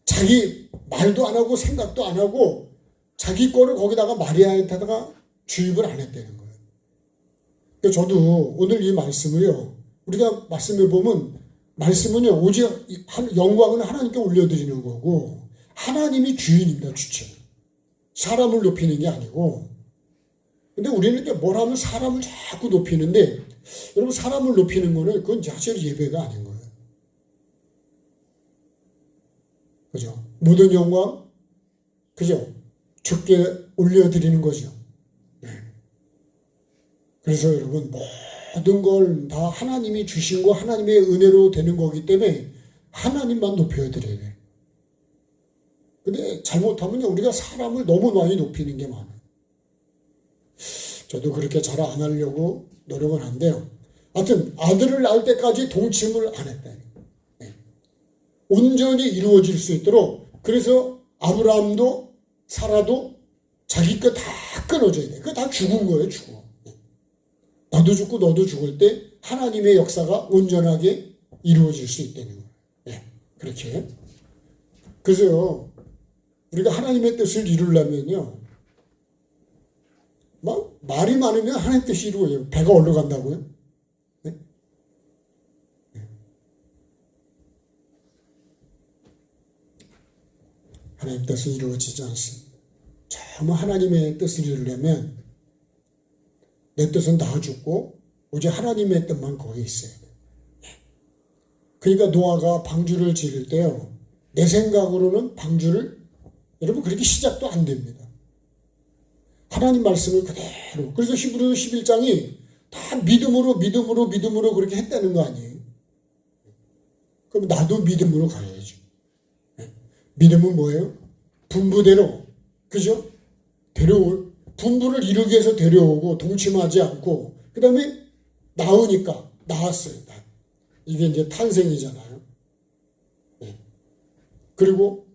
자기 말도 안 하고 생각도 안 하고 자기 거를 거기다가 마리아한테다가 주입을 안 했다는 거예요. 그러니까 저도 오늘 이 말씀을요, 우리가 말씀해 보면, 말씀은요, 오직 영광은 하나님께 올려드리는 거고, 하나님이 주인입니다, 주체. 사람을 높이는 게 아니고. 근데 우리는 이제 뭘 하면 사람을 자꾸 높이는데, 여러분, 사람을 높이는 거는 그건 사실 예배가 아닌 거예요. 그죠? 모든 영광, 그죠? 주께 올려드리는 거죠. 네. 그래서 여러분, 모든 걸 다 하나님이 주신 거, 하나님의 은혜로 되는 거기 때문에 하나님만 높여드려야 돼요. 근데 잘못하면 우리가 사람을 너무 많이 높이는 게 많아요. 저도 그렇게 잘 안 하려고 노력을 한대요. 하여튼 아들을 낳을 때까지 동침을 안 했다. 네. 온전히 이루어질 수 있도록. 그래서 아브라함도 사라도 자기 거 다 끊어줘야 돼. 그거 다 죽은 거예요, 죽어. 나도 죽고 너도 죽을 때 하나님의 역사가 온전하게 이루어질 수 있다는 거예요. 네, 그렇게. 그래서요, 우리가 하나님의 뜻을 이루려면요, 막 말이 많으면 하나님 뜻이 이루어져요. 배가 올라간다고요? 네? 네. 하나님 뜻이 이루어지지 않습니다. 정말 하나님의 뜻을 이루려면 내 뜻은 다 죽고 오직 하나님의 뜻만 거기 있어야 돼. 그러니까 노아가 방주를 지을 때요, 내 생각으로는 방주를, 여러분, 그렇게 시작도 안 됩니다. 하나님 말씀을 그대로. 그래서 히브리 11장이 다 믿음으로 그렇게 했다는 거 아니에요? 그럼 나도 믿음으로 가야죠. 믿음은 뭐예요? 분부대로, 그죠? 분부를 이루기 위해서 데려오고 동침하지 않고, 그 다음에 나으니까 나았어요. 이게 이제 탄생이잖아요. 네. 그리고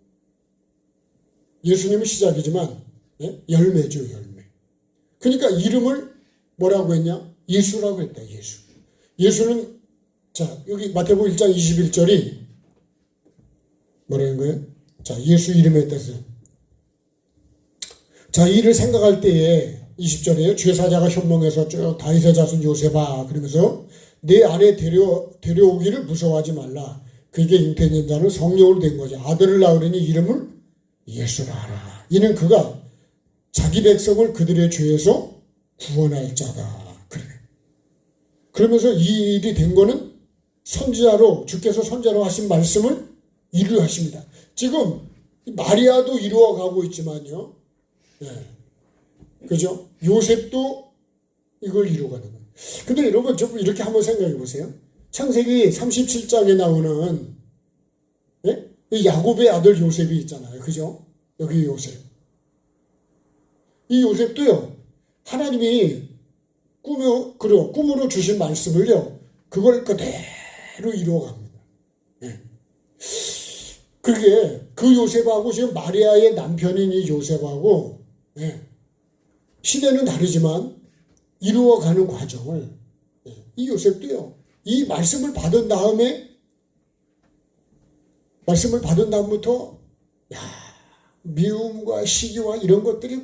예수님은 시작이지만, 네? 열매죠, 열매. 그러니까 이름을 뭐라고 했냐? 예수라고 했다, 예수. 예수는, 자, 여기 마태복음 1장 21절이 뭐라는 거예요? 자, 예수 이름의 뜻은. 자, 이를 생각할 때에 20절에 죄사자가 현몽해서 쭉 다윗의 자손 요셉아 그러면서 내 안에 데려오기를 무서워하지 말라. 그에게 잉태된 자는 성령으로 된 거죠. 아들을 낳으려니 이름을 예수라 하라. 이는 그가 자기 백성을 그들의 죄에서 구원할 자다. 그래. 그러면서 이 일이 된 거는 선지자로, 주께서 선지자로 하신 말씀을 이루하십니다. 지금 마리아도 이루어가고 있지만요. 네. 그죠? 요셉도 이걸 이루어가는 거예요. 근데 여러분, 좀 이렇게 한번 생각해 보세요. 창세기 37장에 나오는, 네? 이 야곱의 아들 요셉이 있잖아요. 그죠? 여기 요셉. 이 요셉도요, 하나님이 꿈으로 주신 말씀을요, 그걸 그대로 이루어갑니다. 예. 그게 그 요셉하고 지금 마리아의 남편인 이 요셉하고, 예, 시대는 다르지만 이루어가는 과정을, 예, 이 요셉도요, 이 말씀을 받은 다음부터 야, 미움과 시기와 이런 것들이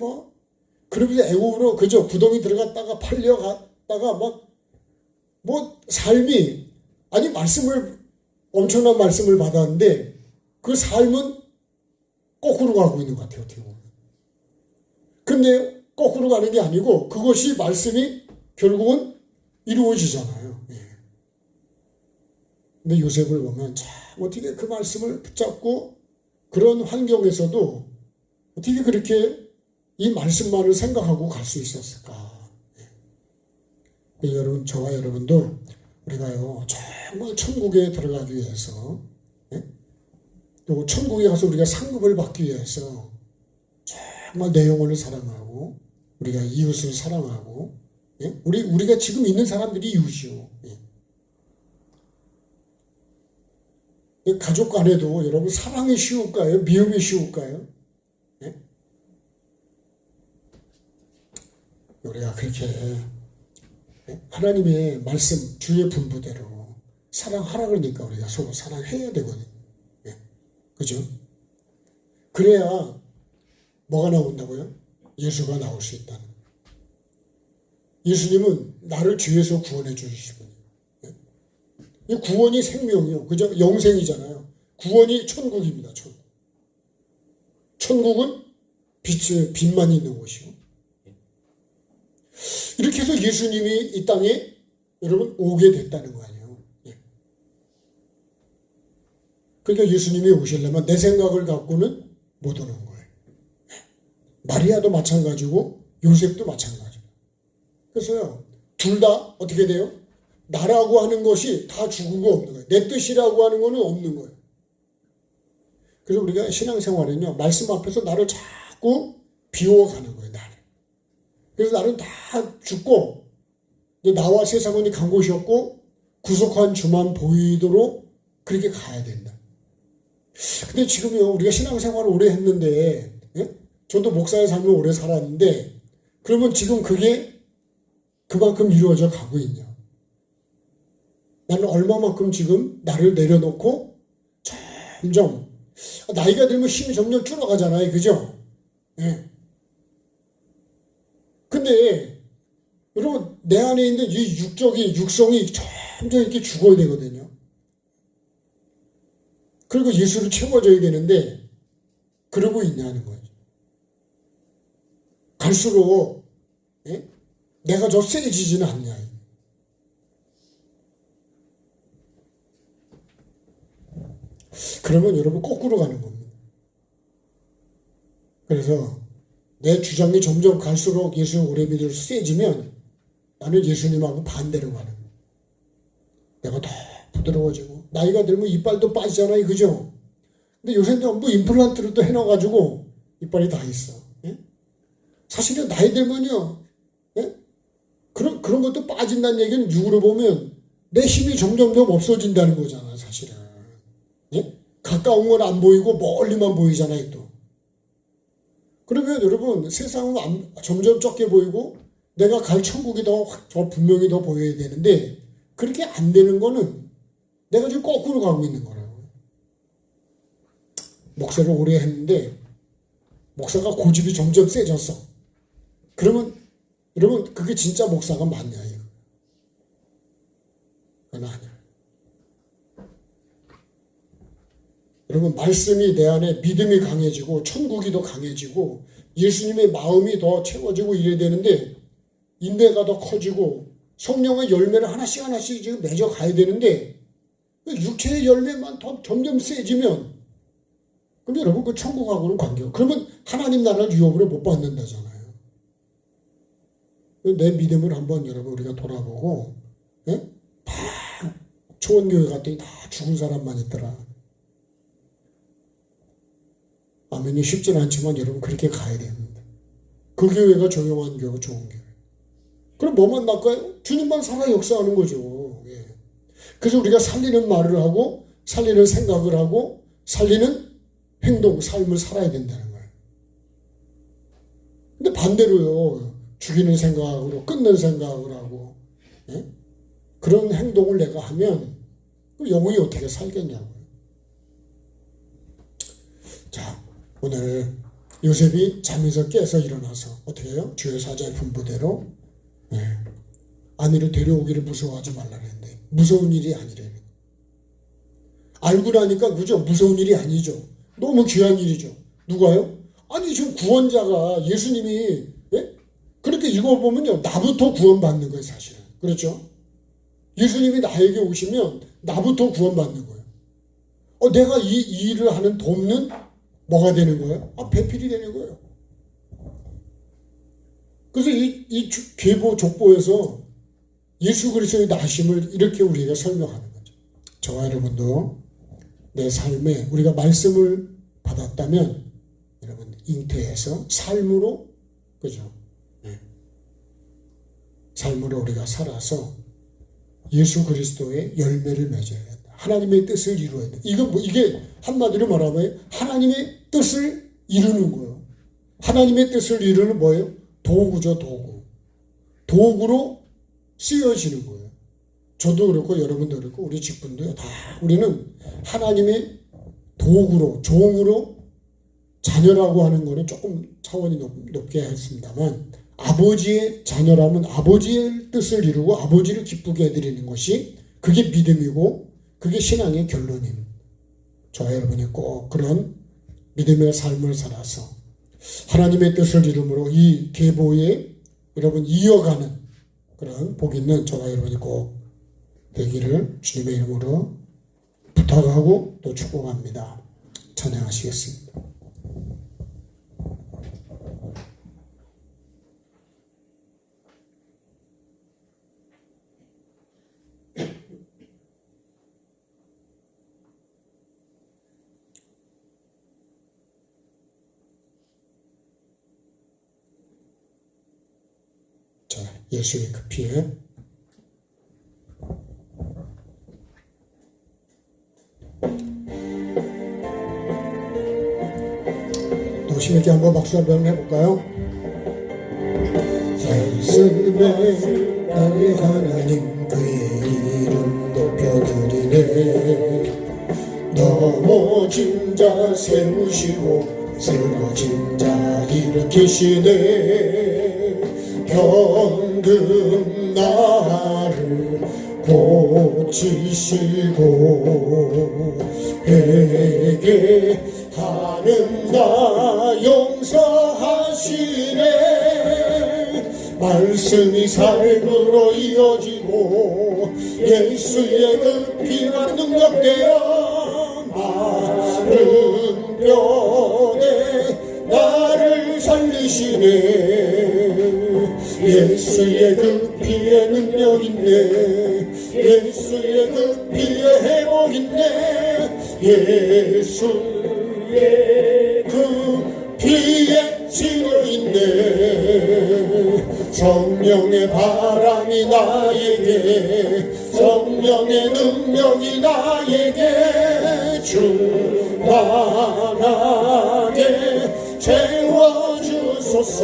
그러면서 애국으로 그저 구덩이 들어갔다가 팔려갔다가 삶이, 아니 엄청난 말씀을 받았는데 그 삶은 거꾸로 가고 있는 것 같아요, 어떻게 보면. 근데 거꾸로 가는 게 아니고 그것이 말씀이 결국은 이루어지잖아요. 예. 근데 요셉을 보면 참 어떻게 그 말씀을 붙잡고 그런 환경에서도 어떻게 그렇게 이 말씀만을 생각하고 갈 수 있었을까. 예. 여러분, 저와 여러분도 우리가요 정말 천국에 들어가기 위해서, 예? 또 천국에 가서 우리가 상급을 받기 위해서 정말 내 영혼을 사랑하고 우리가 이웃을 사랑하고, 예? 우리가 지금 있는 사람들이 이웃이요. 예. 가족 간에도 여러분 사랑이 쉬울까요? 미움이 쉬울까요? 예? 우리가 그렇게, 예? 하나님의 말씀 주의 분부대로 사랑하라 그러니까 우리가 서로 사랑해야 되거든요. 예. 그죠? 그래야 뭐가 나온다고요? 예수가 나올 수 있다는. 예수님은 나를 죄에서 구원해 주실 분이에요. 이 구원이 생명이요. 그죠? 영생이잖아요. 구원이 천국입니다. 천국. 천국은 빛만 있는 곳이고. 이렇게 해서 예수님이 이 땅에 여러분 오게 됐다는 거 아니에요. 예. 그러니까 예수님이 오시려면 내 생각을 갖고는 못 오는 거예요. 마리아도 마찬가지고 요셉도 마찬가지고. 그래서요, 둘 다 어떻게 돼요? 나라고 하는 것이 다 죽은 거 없는 거예요. 내 뜻이라고 하는 거는 없는 거예요. 그래서 우리가 신앙생활은요, 말씀 앞에서 나를 자꾸 비워가는 거예요, 나를. 그래서 나는 다 죽고, 나와 세상은 간 곳이 없고, 구속한 주만 보이도록 그렇게 가야 된다. 근데 지금요, 우리가 신앙생활을 오래 했는데, 예? 저도 목사의 삶을 오래 살았는데, 그러면 지금 그게 그만큼 이루어져 가고 있냐? 나는 얼마만큼 지금 나를 내려놓고 점점, 나이가 들면 힘이 점점 줄어가잖아요. 그죠? 예. 근데 여러분, 내 안에 있는 이 육성이 점점 이렇게 죽어야 되거든요. 그리고 예수를 채워줘야 되는데 그러고 있냐는 거예요. 갈수록, 예? 내가 더 세지지는 않냐. 그러면 여러분 거꾸로 가는 겁니다. 그래서 내 주장이 점점 갈수록 예수를 오래 믿을 수 세지면 나는 예수님하고 반대로 가는 거예요. 내가 더 부드러워지고, 나이가 들면 이빨도 빠지잖아요. 그죠? 근데 요새는 전부 임플란트를 또 해놔가지고 이빨이 다 있어. 예? 사실은 나이 들면요, 예? 그런 것도 빠진다는 얘기는 육으로 보면 내 힘이 점점 더 없어진다는 거잖아, 사실은. 예? 가까운 건 안 보이고 멀리만 보이잖아요, 또. 그러면 여러분, 세상은 점점 적게 보이고 내가 갈 천국이 더 분명히 더 보여야 되는데, 그렇게 안 되는 거는 내가 지금 거꾸로 가고 있는 거라고. 목사를 오래 했는데 목사가 고집이 점점 세졌어. 그러면 여러분, 그게 진짜 목사가 맞냐, 이거. 그건 아니야. 여러분, 말씀이 내 안에 믿음이 강해지고 천국이 더 강해지고 예수님의 마음이 더 채워지고 이래야 되는데, 인내가 더 커지고 성령의 열매를 하나씩 지금 맺어 가야 되는데, 육체의 열매만 더 점점 세지면, 그럼 여러분 그 천국하고는 관계가, 그러면 하나님 나라를 유업으로 못 받는다잖아요. 내 믿음을 한번 여러분 우리가 돌아보고, 예? 다 초원교회 갔더니 다 죽은 사람만 있더라. 아멘이 쉽지는 않지만 여러분 그렇게 가야 됩니다. 그 교회가 조용한 교회가 좋은 교회. 그럼 뭐만 날까요? 주님만 살아 역사하는 거죠. 예. 그래서 우리가 살리는 말을 하고 살리는 생각을 하고 살리는 행동, 삶을 살아야 된다는 거예요. 근데 반대로요. 죽이는 생각으로 끊는 생각을 하고 예? 그런 행동을 내가 하면 영혼이 어떻게 살겠냐고요. 자, 오늘 요셉이 잠에서 깨서 일어나서 어떻게 해요? 주의 사자의 분부대로 아내를 데려오기를 무서워하지 말라 그랬는데 무서운 일이 아니래요. 알고 나니까 그죠? 무서운 일이 아니죠. 너무 귀한 일이죠. 누가요? 아니 지금 구원자가 예수님이 그렇게 읽어보면요. 나부터 구원받는 거예요. 사실은. 그렇죠? 예수님이 나에게 오시면 나부터 구원받는 거예요. 내가 이 일을 하는 돕는 뭐가 되는 거예요? 배필이 되는 거예요. 그래서 이 계보 족보에서 예수 그리스도의 나심을 이렇게 우리가 설명하는 거죠. 저와 여러분도 내 삶에 우리가 말씀을 받았다면 여러분 잉태해서 삶으로 그죠? 삶으로 우리가 살아서 예수 그리스도의 열매를 맺어야 된다. 하나님의 뜻을 이루어야 된다. 이게 한마디로 말하면 하나님의 뜻을 이루는 거예요. 하나님의 뜻을 이루는 뭐예요? 도구죠, 도구. 도구로 쓰여지는 거예요. 저도 그렇고 여러분도 그렇고 우리 직분도요. 다 우리는 하나님의 도구로, 종으로 자녀라고 하는 거는 조금 차원이 높게 했습니다만 아버지의 자녀라면 아버지의 뜻을 이루고 아버지를 기쁘게 해드리는 것이 그게 믿음이고 그게 신앙의 결론입니다. 저와 여러분이 꼭 그런 믿음의 삶을 살아서 하나님의 뜻을 이루므로 이 계보에 여러분 이어가는 그런 복 있는 저와 여러분이 꼭 되기를 주님의 이름으로 부탁하고 또 축복합니다. 찬양하시겠습니다. 자, 예수의 그 피에 또 힘있게 한번 박수 한번 해볼까요? 말씀에 나의 하나님 그의 이름 높여드리네. 넘어진 자 세우시고 쓰러진 자 일으키시네. 병든 나를 고치시고 회개하는 나 용서하시네. 말씀이 삶으로 이어지고 예수의 그 피가 능력되어 마른 뼈에 나를 살리시네. 예수의 그 피에 능력 있네. 예수의 그 피에 회복 있네. 예수의 그 피에 치료 있네. 성령의 바람이 나에게 성령의 능력이 나에게 충만하게 채워주소서.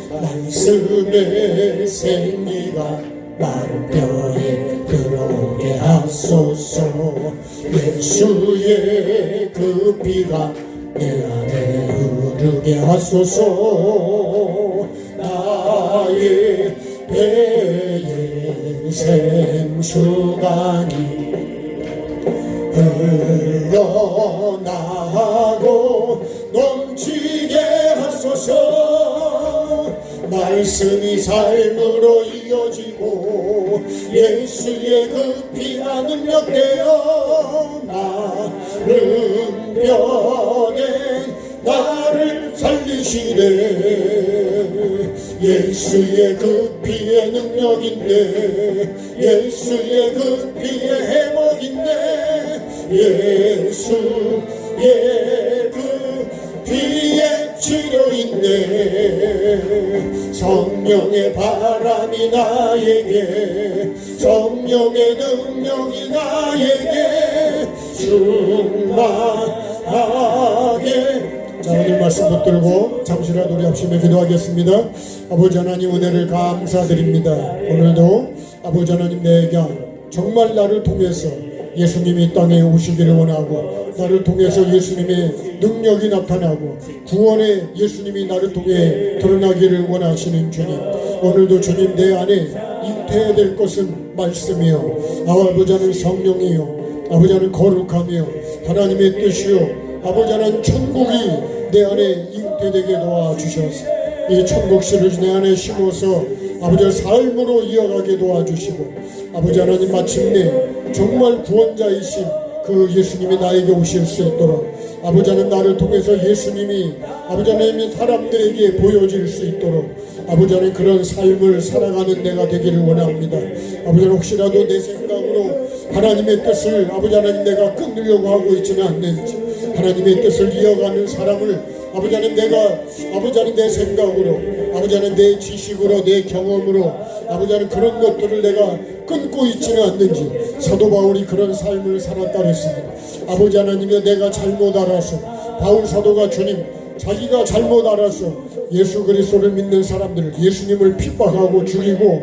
말씀의 생기가 마른 뼈에 들어오게 하소서. 예수의 그 피가 내 안에 흐르게 하소서. 나의 배에 생수강이 흘러나가고 넘치게 하소서. 말씀이 삶으로 이어지고 예수의 그 피가 능력되어 마른 뼈에 나를 살리시네. 예수의 그 피에 능력 있네. 예수의 그 피에 회복 있네. 예수의 그 피에 치료 있네. 돼. 성령의 바람이 나에게, 성령의 능력이 나에게 충만하게. 자, 오늘 말씀 붙들고 잠시라도 우리 합심에 기도하겠습니다. 아버지 하나님, 은혜를 감사드립니다. 오늘도 아버지 하나님, 내게 정말 나를 통해서 예수님이 땅에 오시기를 원하고, 나를 통해서 예수님의 능력이 나타나고 구원의 예수님이 나를 통해 드러나기를 원하시는 주님, 오늘도 주님 내 안에 잉태해야 될 것은 말씀이요, 아버지 하나님 성령이요, 아버지 하나님 거룩하며 하나님의 뜻이요, 아버지 하나님 천국이 내 안에 잉태되게 도와주셔서 이 천국시를 내 안에 심어서 아버지 삶으로 이어가게 도와주시고, 아버지 하나님 마침내 정말 구원자이신 그 예수님이 나에게 오실 수 있도록, 아버지 하나님 나를 통해서 예수님이 아버지 하나님이 사람들에게 보여질 수 있도록 아버지 하나님 그런 삶을 살아가는 내가 되기를 원합니다. 아버지 하나님, 혹시라도 내 생각으로 하나님의 뜻을 아버지 하나님 내가 끊으려고 하고 있지는 않는지, 하나님의 뜻을 이어가는 사람을 아버지 하나님 내가 아버지 하나님 내 생각으로 아버지 하나님 내 지식으로 내 경험으로 아버지 하나님 그런 것들을 내가 끊고 있지는 않는지, 사도 바울이 그런 삶을 살았다 그랬습니다. 아버지 하나님이 내가 잘못 알아서, 바울 사도가 주님 자기가 잘못 알아서 예수 그리스도를 믿는 사람들을, 예수님을 핍박하고 죽이고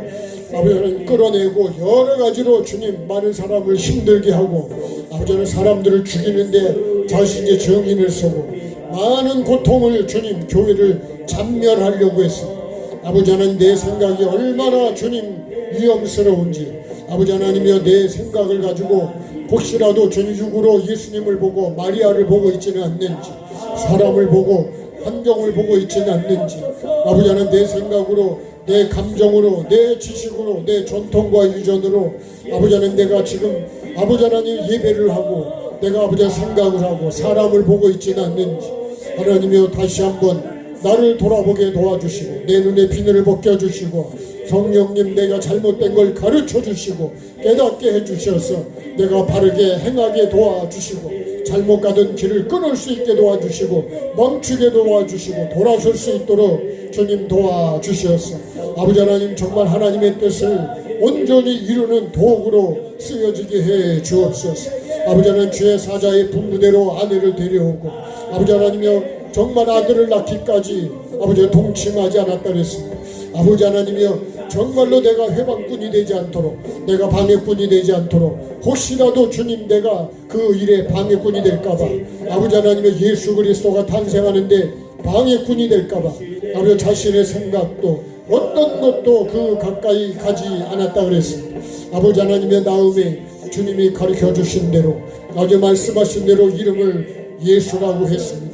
아버지 하나님 끌어내고 여러 가지로 주님 많은 사람을 힘들게 하고 아버지 하나님 사람들을 죽이는데 자신의 증인을 서고 많은 고통을 주님 교회를 잔멸하려고 했습니다. 아버지 하나님 내 생각이 얼마나 주님 위험스러운지, 아버지 하나님이여 내 생각을 가지고 혹시라도 주님 육으로 예수님을 보고 마리아를 보고 있지는 않는지, 사람을 보고 환경을 보고 있지는 않는지, 아버지 하나님 내 생각으로 내 감정으로 내 지식으로 내 전통과 유전으로 아버지 하나님 내가 지금 아버지 하나님 예배를 하고 내가 아버지 생각을 하고 사람을 보고 있지는 않는지, 하나님이여 다시 한번 나를 돌아보게 도와주시고 내 눈에 비늘을 벗겨주시고 성령님 내가 잘못된 걸 가르쳐주시고 깨닫게 해주셔서 내가 바르게 행하게 도와주시고 잘못 가던 길을 끊을 수 있게 도와주시고 멈추게 도와주시고 돌아설 수 있도록 주님 도와주셔서 아버지 하나님 정말 하나님의 뜻을 온전히 이루는 도구로 쓰여지게 해 주옵소서. 아버지 하나님 주의 사자의 분부대로 아내를 데려오고 아버지 하나님이여 정말 아들을 낳기까지 아버지가 동침하지 않았다 그랬습니다. 아버지 하나님이여 정말로 내가 회방꾼이 되지 않도록, 내가 방해꾼이 되지 않도록, 혹시라도 주님 내가 그 일에 방해꾼이 될까봐, 아버지 하나님의 예수 그리스도가 탄생하는데 방해꾼이 될까봐 아버지 자신의 생각도 어떤 것도 그 가까이 가지 않았다 그랬습니다. 아버지 하나님의 나음에 주님이 가르쳐 주신 대로 아버지 말씀하신 대로 이름을 예수라고 했습니다.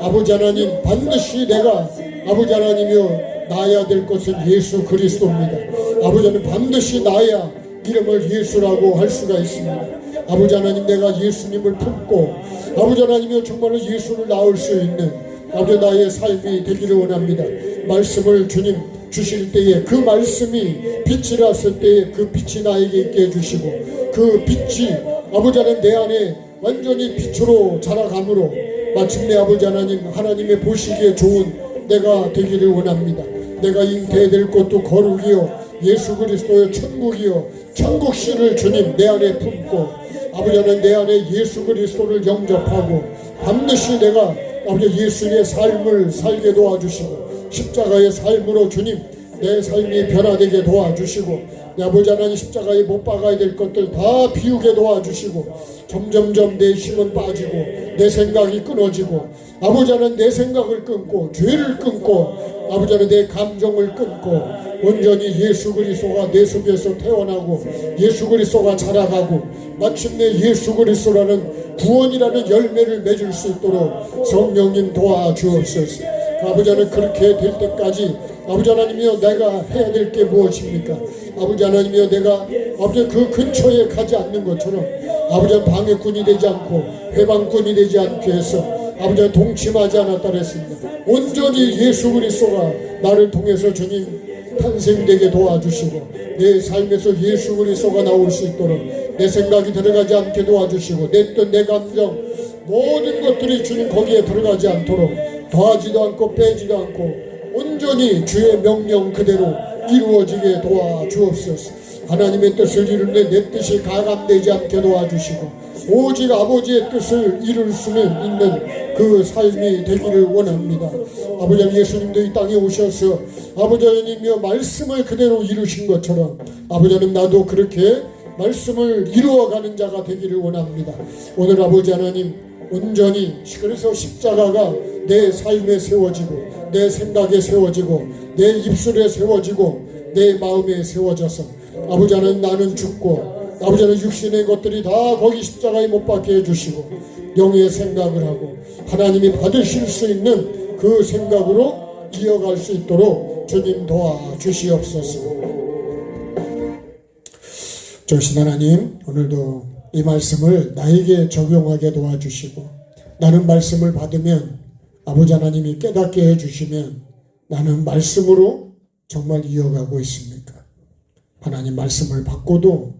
아버지 하나님 반드시 내가 아버지 하나님이여 나야 될 것은 예수 그리스도입니다. 아버지 하나님 반드시 나야 이름을 예수라고 할 수가 있습니다. 아버지 하나님 내가 예수님을 품고 아버지 하나님이여 정말로 예수를 낳을 수 있는 아버지 나의 삶이 되기를 원합니다. 말씀을 주님 주실 때에 그 말씀이 빛이라을 때에 그 빛이 나에게 있게 해주시고 그 빛이 아버지 하나님 내 안에 완전히 빛으로 자라감으로 마침내 아버지 하나님 하나님의 보시기에 좋은 내가 되기를 원합니다. 내가 잉태해야 될 것도 거룩이요 예수 그리스도의 천국이요 천국신을 주님 내 안에 품고 아버지 하나님 내 안에 예수 그리스도를 영접하고 반드시 내가 아버지 예수의 삶을 살게 도와주시고 십자가의 삶으로 주님 내 삶이 변화되게 도와주시고 내 아버지 하나님 십자가에 못 박아야 될 것들 다 비우게 도와주시고 점점점 내 힘은 빠지고 내 생각이 끊어지고 아버지 하나님 내 생각을 끊고 죄를 끊고 아버지 하나님 내 감정을 끊고 온전히 예수 그리스도가 내 속에서 태어나고 예수 그리스도가 자라가고 마침내 예수 그리스도라는 구원이라는 열매를 맺을 수 있도록 성령님 도와주옵소서. 아버지 하나님 그렇게 될 때까지 아버지 하나님이여 내가 해야 될 게 무엇입니까? 아버지 하나님이여 내가 아버지 그 근처에 가지 않는 것처럼 아버지 하나님 방해꾼이 되지 않고 회방꾼이 되지 않게 해서 아버지 하나님 동침하지 않았다 그랬습니다. 온전히 예수 그리스도가 나를 통해서 주님 탄생되게 도와주시고 내 삶에서 예수 그리스도가 나올 수 있도록 내 생각이 들어가지 않게 도와주시고 내 뜻 내 감정 모든 것들이 주님 거기에 들어가지 않도록 더하지도 않고 빼지도 않고 온전히 주의 명령 그대로 이루어지게 도와주옵소서. 하나님의 뜻을 이루는데 내 뜻이 가감되지 않게 도와주시고 오직 아버지의 뜻을 이룰 수는 있는 그 삶이 되기를 원합니다. 아버지 하나님, 예수님도 이 땅에 오셔서 아버지 하나님이여 말씀을 그대로 이루신 것처럼 아버지 하나님 나도 그렇게 말씀을 이루어가는 자가 되기를 원합니다. 오늘 아버지 하나님 온전히 그래서 십자가가 내 삶에 세워지고 내 생각에 세워지고 내 입술에 세워지고 내 마음에 세워져서 아버지 하나님 나는 죽고 아버지 하나님 육신의 것들이 다 거기 십자가에 못 박게 해주시고 영의 생각을 하고 하나님이 받으실 수 있는 그 생각으로 이어갈 수 있도록 주님 도와주시옵소서. 좋으신 하나님, 오늘도 이 말씀을 나에게 적용하게 도와주시고 나는 말씀을 받으면 아버지 하나님이 깨닫게 해주시면 나는 말씀으로 정말 이어가고 있습니까? 하나님 말씀을 받고도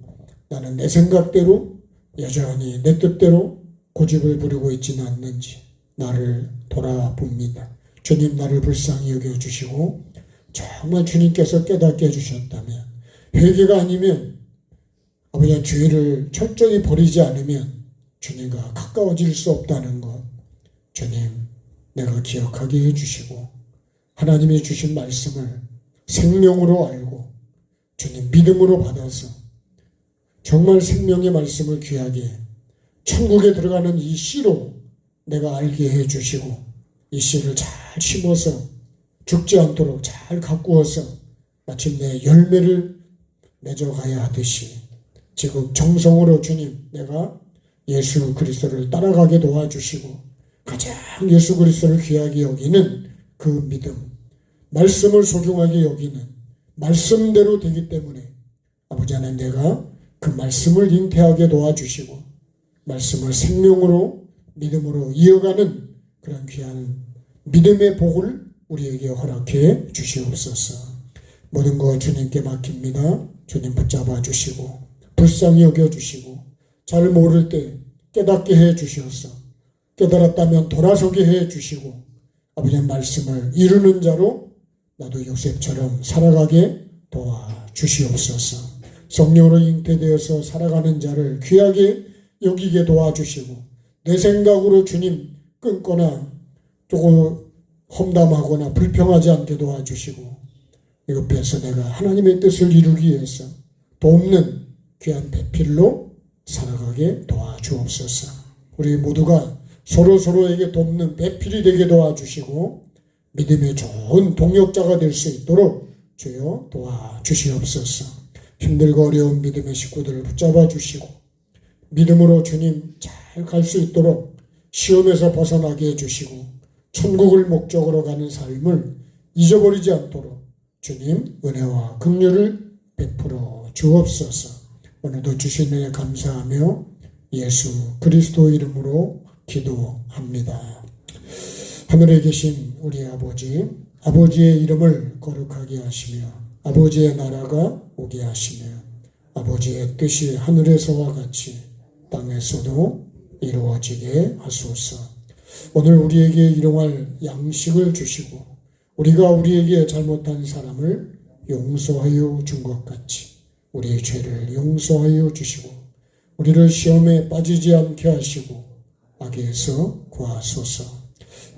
나는 내 생각대로 여전히 내 뜻대로 고집을 부리고 있지는 않는지 나를 돌아봅니다. 주님 나를 불쌍히 여겨주시고 정말 주님께서 깨닫게 해주셨다면 회개가 아니면 아버지 죄를 철저히 버리지 않으면 주님과 가까워질 수 없다는 것 주님 내가 기억하게 해주시고 하나님이 주신 말씀을 생명으로 알고 주님 믿음으로 받아서 정말 생명의 말씀을 귀하게 천국에 들어가는 이 씨로 내가 알게 해주시고 이 씨를 잘 심어서 죽지 않도록 잘 가꾸어서 마침내 열매를 맺어가야 하듯이 지금 정성으로 주님 내가 예수 그리스도를 따라가게 도와주시고 가장 예수 그리스도를 귀하게 여기는 그 믿음 말씀을 소중하게 여기는 말씀대로 되기 때문에 아버지 하나님 내가 그 말씀을 잉태하게 도와주시고 말씀을 생명으로 믿음으로 이어가는 그런 귀한 믿음의 복을 우리에게 허락해 주시옵소서. 모든 것 주님께 맡깁니다. 주님 붙잡아 주시고 불쌍히 여겨주시고 잘 모를 때 깨닫게 해 주시옵소서. 깨달았다면 돌아서게 해 주시고 아버지의 말씀을 이루는 자로 나도 요셉처럼 살아가게 도와주시옵소서. 성령으로 잉태되어서 살아가는 자를 귀하게 여기게 도와주시고 내 생각으로 주님 끊거나 조금 험담하거나 불평하지 않게 도와주시고 이것에서 내가 하나님의 뜻을 이루기 위해서 돕는 귀한 배필로 살아가게 도와주옵소서. 우리 모두가 서로에게 돕는 배필이 되게 도와주시고 믿음의 좋은 동역자가 될 수 있도록 주여 도와주시옵소서. 힘들고 어려운 믿음의 식구들을 붙잡아 주시고 믿음으로 주님 잘 갈 수 있도록 시험에서 벗어나게 해주시고 천국을 목적으로 가는 삶을 잊어버리지 않도록 주님 은혜와 긍휼을 베풀어 주옵소서. 오늘도 주신 은혜 감사하며 예수 그리스도 이름으로 기도합니다. 하늘에 계신 우리 아버지, 아버지의 이름을 거룩하게 하시며 아버지의 나라가 오게 하시며 아버지의 뜻이 하늘에서와 같이 땅에서도 이루어지게 하소서. 오늘 우리에게 일용할 양식을 주시고 우리가 우리에게 잘못한 사람을 용서하여 준 것 같이 우리의 죄를 용서하여 주시고 우리를 시험에 빠지지 않게 하시고 악에서 구하소서.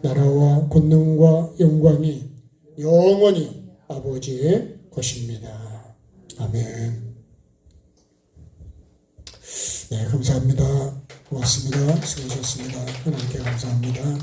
나라와 권능과 영광이 영원히 아버지의 것입니다. 아멘. 네, 감사합니다. 고맙습니다. 수고하셨습니다. 하나님께 감사합니다.